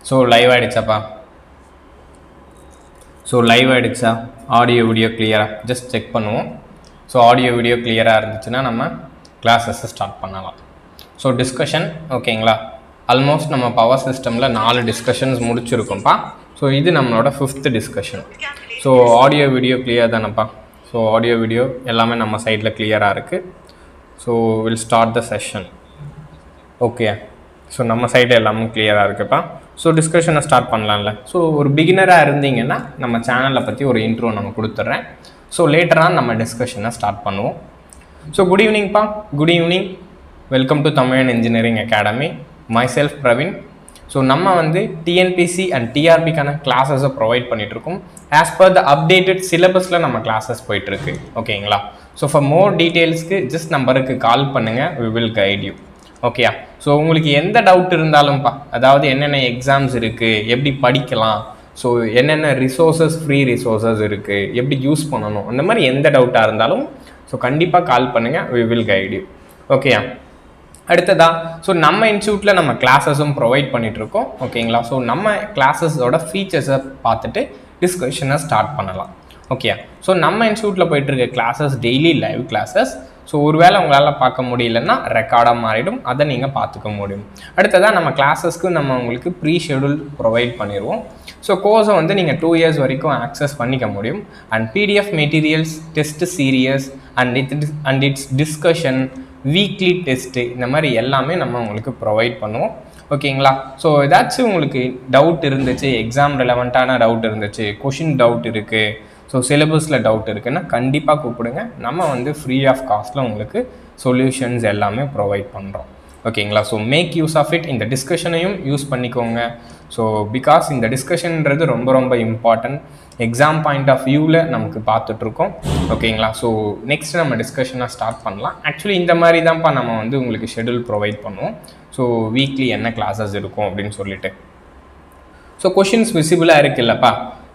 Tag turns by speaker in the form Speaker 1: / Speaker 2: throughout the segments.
Speaker 1: So live ஆகிடுச்சாப்பா? So live ஆகிடுச்சா? Audio video கிளியராக ஜஸ்ட் செக் பண்ணுவோம். ஸோ ஆடியோ வீடியோ கிளியராக இருந்துச்சுன்னா நம்ம கிளாஸஸை ஸ்டார்ட் பண்ணலாம். ஸோ டிஸ்கஷன் ஓகேங்களா? ஆல்மோஸ்ட் நம்ம பவர் சிஸ்டமில் 4 டிஸ்கஷன்ஸ் முடிச்சிருக்கோம்ப்பா. ஸோ இது நம்மளோட 5th discussion. So audio video clear தானேப்பா? ஸோ ஆடியோ வீடியோ எல்லாமே நம்ம சைடில் கிளியராக இருக்குது. So will start the session. Okay, so நம்ம சைடு எல்லாமே கிளியராக இருக்குப்பா. ஸோ டிஸ்கஷனை ஸ்டார்ட் பண்ணலாம்ல. ஸோ ஒரு பிகினராக இருந்தீங்கன்னா நம்ம சேனலை பற்றி ஒரு இன்ட்ரோ நம்ம கொடுத்துட்றேன். ஸோ லேட்டராக நம்ம டிஸ்கஷனை ஸ்டார்ட் பண்ணுவோம். ஸோ குட் ஈவினிங்ப்பா. Good evening. Welcome to Tamilan engineering academy. Myself Praveen. So நம்ம வந்து டிஎன்பிசி அண்ட் டிஆர்பிக்கான கிளாஸஸை ப்ரொவைட் பண்ணிகிட்ருக்கோம். ஆஸ் பர் த அப்டேட்டட் சிலபஸில் நம்ம கிளாஸஸ் போயிட்டுருக்கு. ஓகேங்களா? ஸோ ஃபார் மோர் டீட்டெயில்ஸ்க்கு ஜஸ்ட் நம்பருக்கு கால் பண்ணுங்கள். We will guide you. ஓகேயா? ஸோ உங்களுக்கு எந்த டவுட் இருந்தாலும்ப்பா, அதாவது என்னென்ன எக்ஸாம்ஸ் இருக்குது, எப்படி படிக்கலாம், ஸோ என்னென்ன ரிசோர்ஸஸ், ஃப்ரீ ரிசோர்ஸஸ் இருக்குது, எப்படி யூஸ் பண்ணணும், அந்த மாதிரி எந்த டவுட்டாக இருந்தாலும் ஸோ கண்டிப்பாக கால் பண்ணுங்கள். We will guide you. ஓகேயா? அடுத்ததா, ஸோ நம்ம இன்ஸ்டியூட்டில் நம்ம கிளாஸஸும் ப்ரொவைட் பண்ணிகிட்ருக்கோம். ஓகேங்களா? ஸோ நம்ம கிளாஸஸோட ஃபீச்சர்ஸை பார்த்துட்டு டிஸ்கஷனை ஸ்டார்ட் பண்ணலாம். ஓகே, ஸோ நம்ம இன்ஸ்டியூட்டில் போயிட்டுருக்க classes daily live classes. So ஒருவேளை உங்களால் பார்க்க முடியலன்னா ரெக்கார்டாக மாறிடும், அதை நீங்கள் பார்த்துக்க முடியும். அடுத்ததாக நம்ம கிளாஸஸ்க்கு நம்ம உங்களுக்கு ப்ரீ ஷெடியூல் ப்ரொவைட் பண்ணிடுவோம். ஸோ கோர்ஸை வந்து நீங்கள் 2 years வரைக்கும் ஆக்சஸ் பண்ணிக்க முடியும். And PDF materials, test serious and it's discussion, weekly test, இந்த மாதிரி எல்லாமே நம்ம உங்களுக்கு ப்ரொவைட் பண்ணுவோம். ஓகேங்களா? ஸோ ஏதாச்சும் உங்களுக்கு டவுட் இருந்துச்சு, எக்ஸாம் ரிலவெண்ட்டான டவுட் இருந்துச்சு, கொஷின் டவுட் இருக்குது, ஸோ சிலபஸில் டவுட் இருக்குன்னா கண்டிப்பாக கூப்பிடுங்க. நம்ம வந்து ஃப்ரீ ஆஃப் காஸ்ட்டில் உங்களுக்கு சொல்யூஷன்ஸ் எல்லாமே ப்ரொவைட் பண்ணுறோம். ஓகேங்களா? So make use of it. இந்த டிஸ்கஷனையும் யூஸ் பண்ணிக்கோங்க. ஸோ பிகாஸ் இந்த டிஸ்கஷன்ன்றது ரொம்ப ரொம்ப இம்பார்ட்டன்ட். எக்ஸாம் பாயிண்ட் ஆஃப் வியூவில் நமக்கு பார்த்துட்ருக்கோம். ஓகேங்களா? ஸோ நெக்ஸ்ட் நம்ம டிஸ்கஷனாக ஸ்டார்ட் பண்ணலாம். ஆக்சுவலி இந்த மாதிரி தான்ப்பா நம்ம வந்து உங்களுக்கு ஷெடியூல் ப்ரொவைட் பண்ணுவோம். ஸோ வீக்லி என்ன கிளாஸஸ் இருக்கும் அப்படின்னு சொல்லிட்டு. ஸோ கொஷின்ஸ் விசிபிளாக இருக்குல்லப்பா?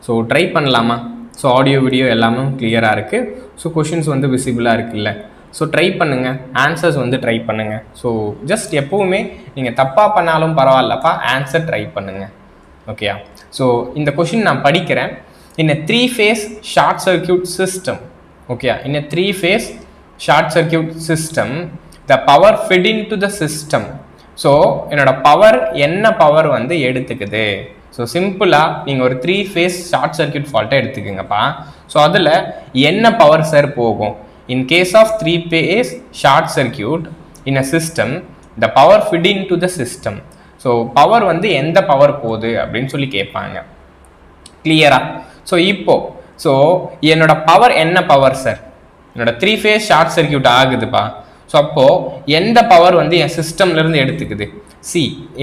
Speaker 1: ஸோ ட்ரை பண்ணலாமா? ஸோ ஆடியோ வீடியோ எல்லாமே கிளியராக இருக்குது. ஸோ கொஷின்ஸ் வந்து விசிபிளாக இருக்குல்ல? ஸோ ட்ரை பண்ணுங்கள், ஆன்சர்ஸ் வந்து ட்ரை பண்ணுங்கள். ஸோ ஜஸ்ட் எப்போவுமே நீங்கள் தப்பாக பண்ணாலும் பரவாயில்லப்பா, ஆன்சர் ட்ரை பண்ணுங்கள். ஓகேயா? ஸோ இந்த கொஷின் நான் படிக்கிறேன். In a 3-phase short circuit system, okay, in a 3-phase short circuit system, the power fed into the system. So என்னோட பவர் என்ன பவர் வந்து எடுத்துக்குது? ஸோ சிம்பிளாக நீங்கள் ஒரு 3-phase ஷார்ட் சர்க்கியூட் ஃபால்ட்டை எடுத்துக்கோங்கப்பா. ஸோ அதில் என்ன பவர் சார் போகும்? In case of 3-phase short circuit in a system, the power fed into the system. So power வந்து எந்த பவர் போகுது அப்படின்னு சொல்லி கேட்பாங்க. கிளியரா? ஸோ இப்போது ஸோ என்னோட பவர் என்ன பவர் சார்? என்னோட 3-phase ஷார்ட் சர்க்கியூட் ஆகுதுப்பா. ஸோ அப்போது எந்த பவர் வந்து என் சிஸ்டம்லேருந்து எடுத்துக்குது?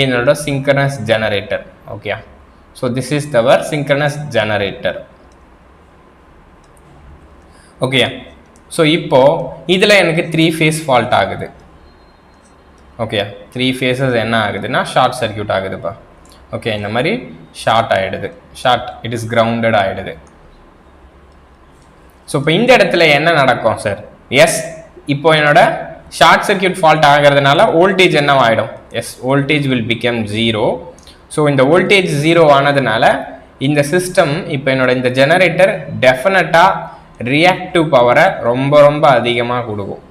Speaker 1: என்னோட synchronous generator. Okay, so this is the our synchronous generator. Okay, so இப்போது இதில் எனக்கு 3-phase ஃபால்ட் ஆகுது. ஓகே, 3 phases என்ன ஆகுதுன்னா ஷார்ட் சர்க்கியூட் ஆகுதுப்பா. ஓகே, இந்த மாதிரி ஷார்ட் ஆகிடுது, இட் இஸ் கிரவுண்டட் ஆகிடுது. ஸோ இப்போ இந்த இடத்துல என்ன நடக்கும் சார்? எஸ், இப்போ என்னோட ஷார்ட் சர்க்கியூட் ஃபால்ட் ஆகிறதுனால வோல்டேஜ் என்னவாயிடும்? Yes, voltage will become 0. So இந்த வோல்டேஜ் 0 ஆனதுனால இந்த சிஸ்டம், இப்போ என்னோட இந்த ஜெனரேட்டர் டெஃபினட்டாக ரியாக்டிவ் பவரை ரொம்ப ரொம்ப அதிகமாக கொடுக்கும்.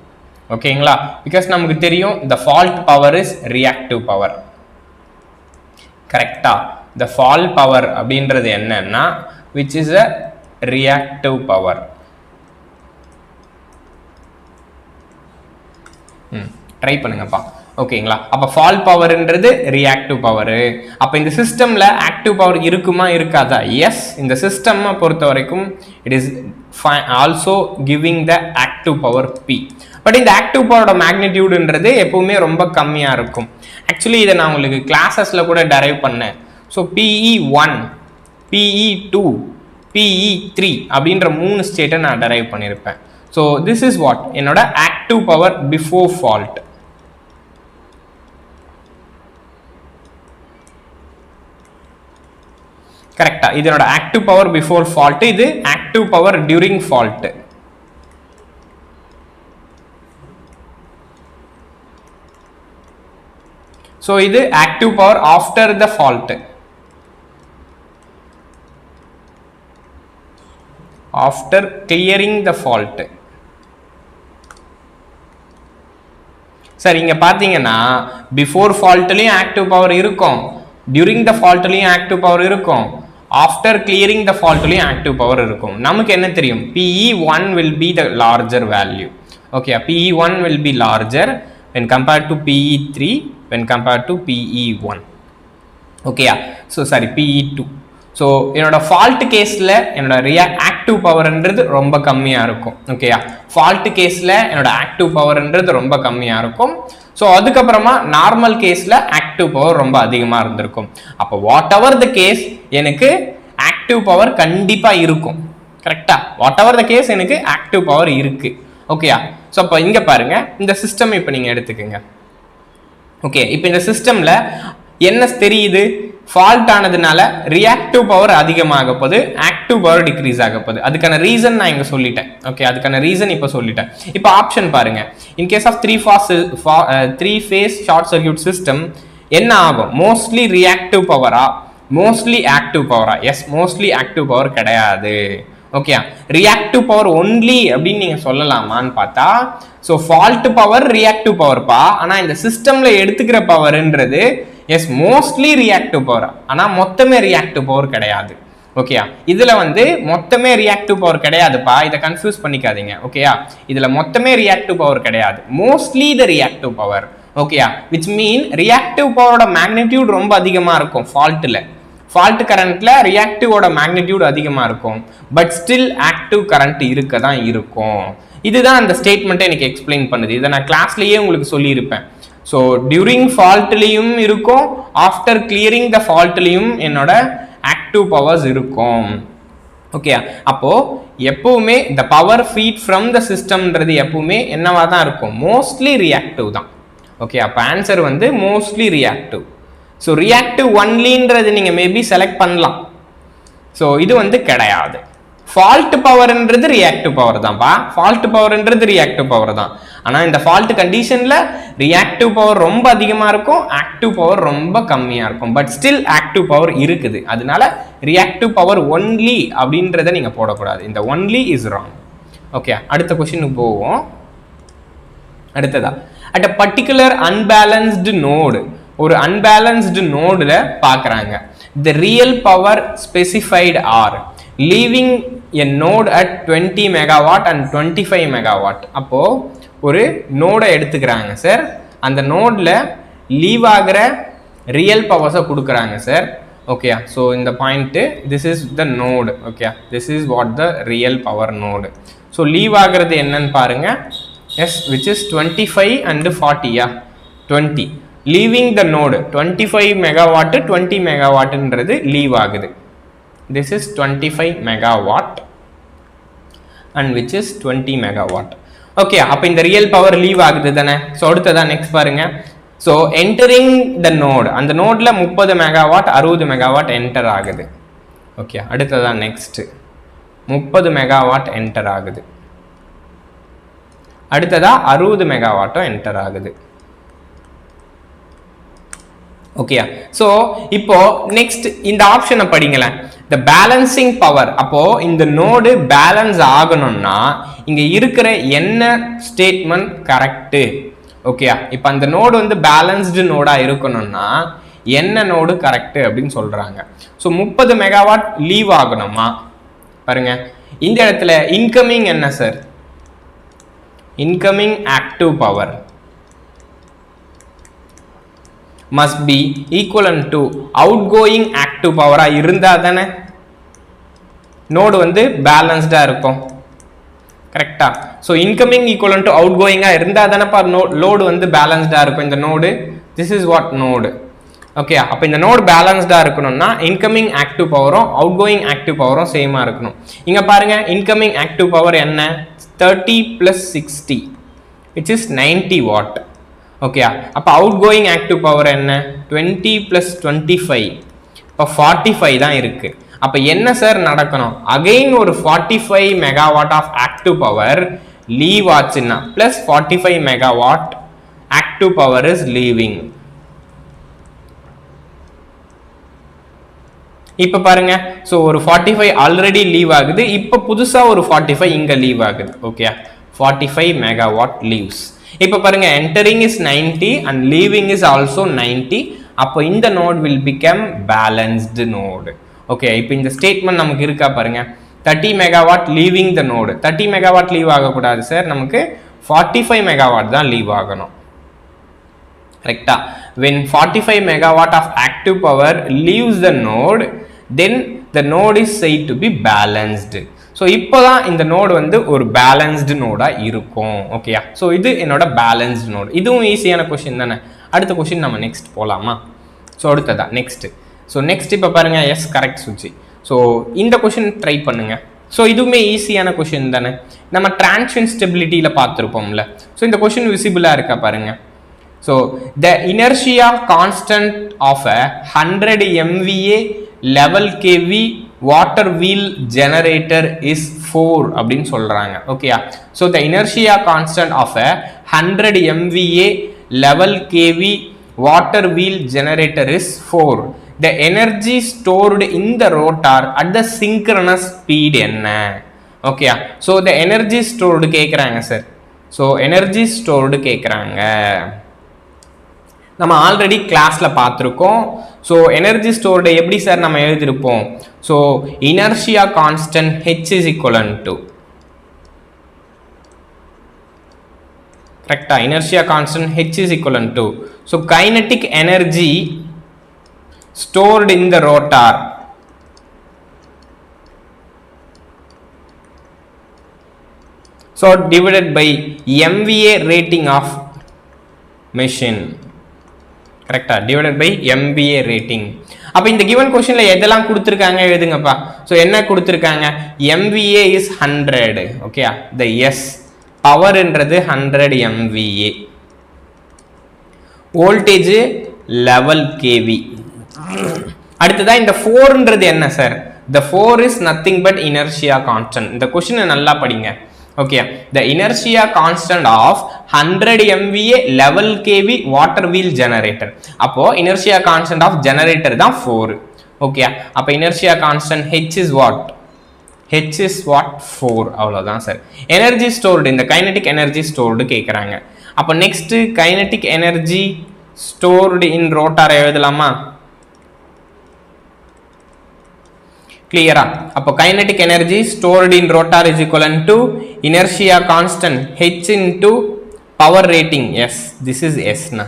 Speaker 1: ஓகேங்களா? பிகாஸ் நமக்கு தெரியும் the fault power is reactive power. கரெக்டா? the fault power அப்படின்றது என்னன்னா which is a reactive power. Try பண்ணுங்கப்பா. ஓகேங்களா? அப்போ ஃபால்ட் பவர்ன்றது ரியாக்டிவ் பவர். அப்போ இந்த சிஸ்டமில் ஆக்டிவ் பவர் இருக்குமா இருக்காதா? எஸ், இந்த சிஸ்டம்மை பொறுத்த வரைக்கும் it is also giving the active power P. But இந்த ஆக்டிவ் பவரோட மேக்னிடியூடுன்றது எப்பவுமே ரொம்ப கம்மியாக இருக்கும். ஆக்சுவலி இதை நான் உங்களுக்கு கிளாஸஸில் கூட டெரைவ் பண்ணேன். ஸோ PE1, PE2, PE3 அப்படின்ற 3 ஸ்டேட்டை நான் டெரைவ் பண்ணியிருப்பேன். ஸோ திஸ் இஸ் வாட் என்னோட ஆக்டிவ் பவர் பிஃபோர் ஃபால்ட். கரெக்டா? இதனோட ஆக்டிவ் பவர் பிஃபோர் ஃபால்ட், இது active power during fault. So இது active power after the fault. after clearing the fault. Sir இங்க பாத்தீங்கன்னா பிஃபோர் ஃபால்ட்லயும் ஆக்டிவ் பவர் இருக்கும், டியூரிங் த ஃபால்ட்லயும் ஆக்டிவ் பவர் இருக்கும், ஆஃப்டர் கிளியரிங் த ஃபால்ட்லயும் ஆக்டிவ் பவர் இருக்கும். நமக்கு என்ன தெரியும்? PE1 will be the larger value. Okay, PE1 will be larger when compared to PE3 when compared to PE1. Okay, so sorry, PE2. So என்னோட fault கேஸில் என்னோட active பவர்ன்றது ரொம்ப கம்மியாக இருக்கும். ஓகேயா, ஃபால்ட் கேஸில் என்னோட ஆக்டிவ் பவர்ன்றது ரொம்ப கம்மியாக இருக்கும். ஸோ அதுக்கப்புறமா நார்மல் கேஸில் ஆக்டிவ் பவர் ரொம்ப அதிகமாக இருந்திருக்கும். அப்போ வாட் எவர் த கேஸ் எனக்கு ஆக்டிவ் பவர் கண்டிப்பாக இருக்கும். கரெக்டா? வாட் எவர் த கேஸ் எனக்கு ஆக்டிவ் பவர் இருக்குது. ஓகேயா? ஸோ அப்போ இங்கே பாருங்க, இந்த சிஸ்டம் இப்போ நீங்கள் எடுத்துக்கோங்க. ஓகே, இப்போ இந்த சிஸ்டமில் என்ன தெரியுது? ஃபால்ட் ஆனதுனால ரியாக்டிவ் பவர் அதிகமாக போகுது, ஆக்டிவ் பவர் டிக்ரீஸ் ஆக போகுது. அதுக்கான ரீசன் நான் இங்க சொல்லிட்டேன். ஓகே, அதுக்கான ரீசன் இப்போ சொல்லிட்டேன். இப்போ ஆப்ஷன் பாருங்க. In case of three phase short circuit system என்ன ஆகும்? மோஸ்ட்லி ரியாக்டிவ் பவரா, மோஸ்ட்லி ஆக்டிவ் பவரா? எஸ், மோஸ்ட்லி ஆக்டிவ் பவர் கிடையாது. ஓகே, ரியாக்டிவ் பவர் ஒன்லி அப்படின்னு நீங்க சொல்லலாமான்னு பார்த்தா, ஸோ ஃபால்ட் பவர் ரியாக்டிவ் பவர்ப்பா, ஆனா இந்த சிஸ்டம்ல எடுத்துக்கிற பவர்ன்றது எஸ் மோஸ்ட்லி ரியாக்டிவ் பவர், ஆனா மொத்தமே ரியாக்டிவ் பவர் கிடையாது. ஓகேயா, இதுல வந்து மொத்தமே ரியாக்டிவ் பவர் கிடையாதுப்பா, இதை கன்ஃபியூஸ் பண்ணிக்காதீங்க. ஓகேயா, இதுல மொத்தமே ரியாக்டிவ் பவர் கிடையாது, மோஸ்ட்லி த ரியாக்டிவ் பவர். ஓகேயா, விச் மீன் ரியாக்டிவ் பவரோட மேக்னிடியூட் ரொம்ப அதிகமா இருக்கும் ஃபால்ட்ல. ஃபால்ட் கரண்ட்ல ரியாக்டிவோட மேக்னிடியூட் அதிகமா இருக்கும், பட் ஸ்டில் ஆக்டிவ் கரண்ட் இருக்க தான் இருக்கும். இதுதான் அந்த ஸ்டேட்மெண்ட்டை எனக்கு எக்ஸ்பிளைன் பண்ணுது. இதை நான் கிளாஸ்லயே உங்களுக்கு சொல்லியிருப்பேன். ஸோ டியூரிங் ஃபால்ட்லையும் இருக்கும், ஆஃப்டர் கிளியரிங் த ஃபால்ட்லையும் என்னோட ஆக்டிவ் பவர்ஸ் இருக்கும். ஓகே, அப்போ எப்பவுமே the power feed from the சிஸ்டம்ன்றது எப்பவுமே என்னவா தான் இருக்கும்? மோஸ்ட்லி ரியாக்டிவ் தான். ஓகே, அப்போ ஆன்சர் வந்து மோஸ்ட்லி ரியாக்டிவ். ஸோ ரியாக்டிவ் ஒன்லின்றது நீங்கள் மேபி செலக்ட் பண்ணலாம். ஸோ இது வந்து கிடையாது. ஃபால்ட் பவர்ன்றது ரியாக்டிவ் பவர் தான்ப்பா, ஃபால்ட் பவர்ன்றது ரியாக்டிவ் பவர் தான். ஆனால் இந்த ஃபால்ட் கண்டிஷனில் ரியாக்டிவ் பவர் ரொம்ப அதிகமாக இருக்கும், ஆக்டிவ் பவர் ரொம்ப கம்மியாக இருக்கும், பட் ஸ்டில் ஆக்டிவ் பவர் இருக்குது. அதனால ரியாக்டிவ் பவர் ஒன்லி அப்படின்றத நீங்கள் போடக்கூடாது. இந்த ஒன்லி இஸ் ராங். ஓகே, அடுத்த கொஸ்டினுக்கு போவோம். அடுத்ததா, at a particular unbalanced node, ஒரு அன்பேலன்ஸ்டு நோடுல பார்க்குறாங்க. The real power specified are leaving a node at 20 megawatt and 25 megawatt. அப்போ ஒரு நோடை எடுத்துக்கிறாங்க சார், அந்த நோட்ல லீவ் ஆகிற ரியல் பவர்ஸை கொடுக்குறாங்க சார். ஓகே, ஸோ இந்த point this is the node. Okay, this is what the real power node. So leave ஆகிறது என்னன்னு பாருங்க. Yes, which is 25 and 40. 20 leaving the node 25 megawatt 20 மெகாவாட்ன்றது லீவ் ஆகுது. This is 25 megawatt and which is 20 megawatt. Okay, அப்ப இந்த real power leave ஆகுது தானே. So அடுத்ததான் நெக்ஸ்ட் பாருங்க. ஸோ என்டரிங் த நோட், அந்த நோட்ல 30 மெகாவாட் 60 மெகாவாட் என்டர் ஆகுது. ஓகே, அடுத்ததான் நெக்ஸ்ட் 30 மெகாவாட் என்டர் ஆகுது. அடுத்ததா 60 மெகாவாட்டும் என்டர் ஆகுது. ஓகேயா, ஸோ இப்போ நெக்ஸ்ட் இந்த ஆப்ஷனை படிங்களேன். த பேலன்சிங் பவர், அப்போ இந்த நோடு பேலன்ஸ் ஆகணும்னா இங்க இருக்கிற என்ன ஸ்டேட்மெண்ட் கரெக்டு? ஓகேயா, இப்போ அந்த நோடு வந்து பேலன்ஸ்டு நோடா இருக்கணும்னா என்ன நோடு கரெக்டு அப்படின்னு சொல்றாங்க. ஸோ 30 மெகாவாட் லீவ் ஆகணுமா? பாருங்க, இந்த இடத்துல இன்கமிங் என்ன sir? Incoming active power must be equivalent to outgoing active power இருந்தா தானே நோடு வந்து பேலன்ஸ்டா இருக்கும். கரெக்டா? ஸோ இன்கமிங் ஈக்குவலன்ட் டு அவுட் கோயிங்கா இருந்தா தானேப்பா லோடு வந்து பேலன்ஸ்டா இருக்கும். இந்த node this is what node. Okay, அப்போ இந்த நோடு பேலன்ஸ்டா இருக்கணும்னா இன்கமிங் ஆக்டிவ் பவரும் அவுட் கோயிங் ஆக்டிவ் பவரும் சேமா இருக்கணும். இங்க பாருங்க, இன்கமிங் ஆக்டிவ் பவர் என்ன? 30 + 60 which is 90 watt. ஓகே, அப்போ அவுட் கோயிங் ஆக்டிவ் பவர் என்ன? 20 + 25, இப்போ 45 தான் இருக்கு. அப்போ என்ன சார் நடக்கணும்? அகைன் ஒரு 45 megawatt of active power leave ஆச்சுன்னா plus 45 megawatt active power is leaving. இப்போ பாருங்க, ஸோ ஒரு 45 ஆல்ரெடி லீவ் ஆகுது, இப்போ புதுசாக ஒரு 45 இங்கே லீவ் ஆகுது. Okay, 45 megawatt leaves. இப்போ பாருங்க, entering is 90 and leaving is also 90. அப்போ இந்த node will become balanced node. Okay, இப்போ இந்த ஸ்டேட்மெண்ட் நமக்கு இருக்கா பாருங்க, 30 megawatt leaving the node. 30 megawatt leave ஆகக்கூடாது சார், நமக்கு 45 மெகாவாட் தான் லீவ் ஆகணும். கரெக்டா? when 45 megawatt of active power leaves the node, then the node is said to be balanced. So இப்போதான் இந்த நோடு வந்து ஒரு பேலன்ஸ்டு நோடாக இருக்கும். ஓகேயா? ஸோ இது என்னோட பேலன்ஸ்டு நோடு. இதுவும் ஈஸியான கொஷின் தானே. அடுத்த கொஷின் நம்ம நெக்ஸ்ட் போகலாமா? ஸோ அடுத்ததான் நெக்ஸ்ட். ஸோ நெக்ஸ்ட் இப்போ பாருங்க, எஸ் கரெக்ட் சுச்சி. ஸோ இந்த கொஷின் ட்ரை பண்ணுங்க. ஸோ இதுவுமே ஈஸியான கொஷின் தானே. நம்ம டிரான்சியன்ட் ஸ்டெபிலிட்டியில் பார்த்துருப்போம்ல. ஸோ இந்த கொஷின் விசிபிளாக இருக்கா பாருங்க. So the inertia constant of a 100 MVA level kV water wheel generator is 4 அப்படின்னு சொல்றாங்க. ஓகேயா? So the inertia constant of a 100 MVA level kV water wheel generator is 4. The energy stored in the rotor at the synchronous speed என்ன? ஓகேயா? So the energy stored கேக்குறாங்க sir. So energy stored கேக்குறாங்க. நம்ம already கிளாஸ்ல பார்த்துருக்கோம். So energy stored எப்படி sir நம்ம எழுதியிருப்போம்? So inertia constant H is equivalent to, கரெக்டா? Inertia constant H is equivalent to, so kinetic energy stored in the rotor so divided by MVA rating of machine. கரெக்டா? Divided by MVA rating. அப்போ இந்த given கொஸ்டின்ல எதெல்லாம் கொடுத்துருக்காங்க எழுதுங்கப்பா. So என்ன கொடுத்துருக்காங்க? MVA is 100. Okay, the S பவர்ன்றது 100 MVA, voltage level KV. அடுத்ததா இந்த 4ன்றது என்ன sir? The 4 is nothing but inertia constant. இந்த கொஸ்டினை நல்லா படிங்க. Okay, the inertia constant of 100 MVA level kV water wheel generator. அப்போ inertia constant of generator தான் 4. Okay, அப்போ inertia constant H is what? H is what? 4. அவ்வளவுதான் sir. Energy stored, இந்த kinetic energy stored கேக்குறாங்க. அப்போ next kinetic energy stored in rotor எழுதலாமா? கிளியரா? அப்போ kinetic energy stored in rotor is equivalent to inertia constant H into power rating. Yes, this is S na.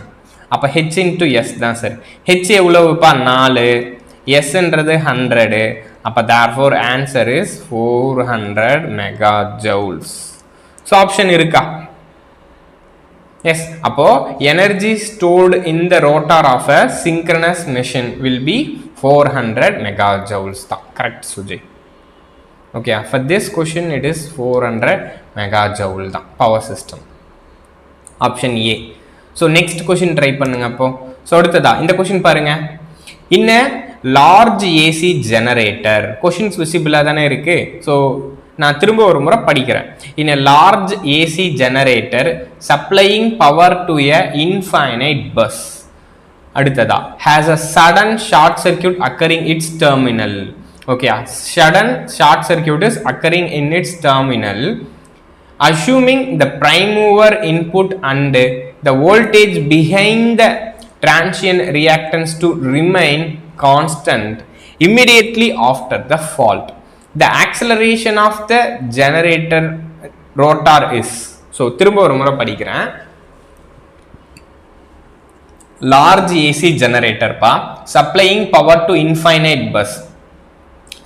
Speaker 1: அப்போ H into S தான் sir. H எவ்வளவுப்பா? 4, S என்றது 100. அப்போ therefore answer is 400 megajoules. So option இருக்கா? S. அப்போ energy stored in the rotor of a synchronous machine will be 400 megajoules தான். Correct Sujay. Okay, for this question it is 400 megajoule தான் power system. Option A. So next question try பண்ணுங்க. அப்போ so அடுத்ததா இந்த question பாருங்க. இன்ன large AC generator, questions விசிபிளாக தானே இருக்கு. ஸோ நான் திரும்ப ஒரு முறை படிக்கிறேன். in a large AC generator supplying power to a infinite bus. அடுத்ததா has a sudden short circuit occurring its terminal. Okay, sudden short circuit is occurring in its terminal. Assuming the prime mover input and the voltage behind the transient reactance to remain constant immediately after the fault, the acceleration of the generator rotor is. So திரும்ப ஒரு முறை படிக்கிறேன். large AC generator pa supplying power to infinite bus,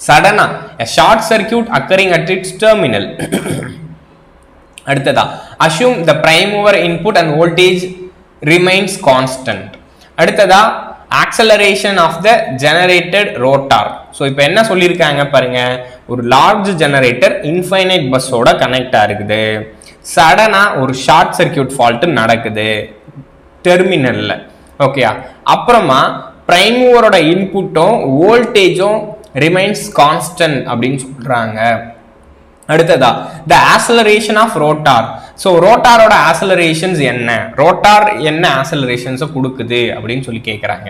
Speaker 1: sudden a short circuit occurring at its terminal. அடுத்ததா assume the prime mover input and voltage remains constant. அடுத்ததா acceleration of the generated rotor. So இப்போ என்ன சொல்லியிருக்காங்க பாருங்க, ஒரு large generator infinite பஸ்ஸோட connect ஆகுது, சடனா ஒரு ஷார்ட் சர்க்கியூட் ஃபால்ட் நடக்குது டெர்மினல்ல. ஓகேயா? அப்புறமா பிரைம் மூவரோட இன்புட்டும் வோல்டேஜும் ரிமைன்ஸ் கான்ஸ்டன்ட் அப்படின்னு சொல்றாங்க. அடுத்ததா the acceleration of rotor. So ரோட்டாரோட ஆக்சலரேஷன்ஸ் என்ன, ரோட்டார் என்ன ஆக்சலரேஷன்ஸை கொடுக்குது அப்படின்னு சொல்லி கேட்குறாங்க.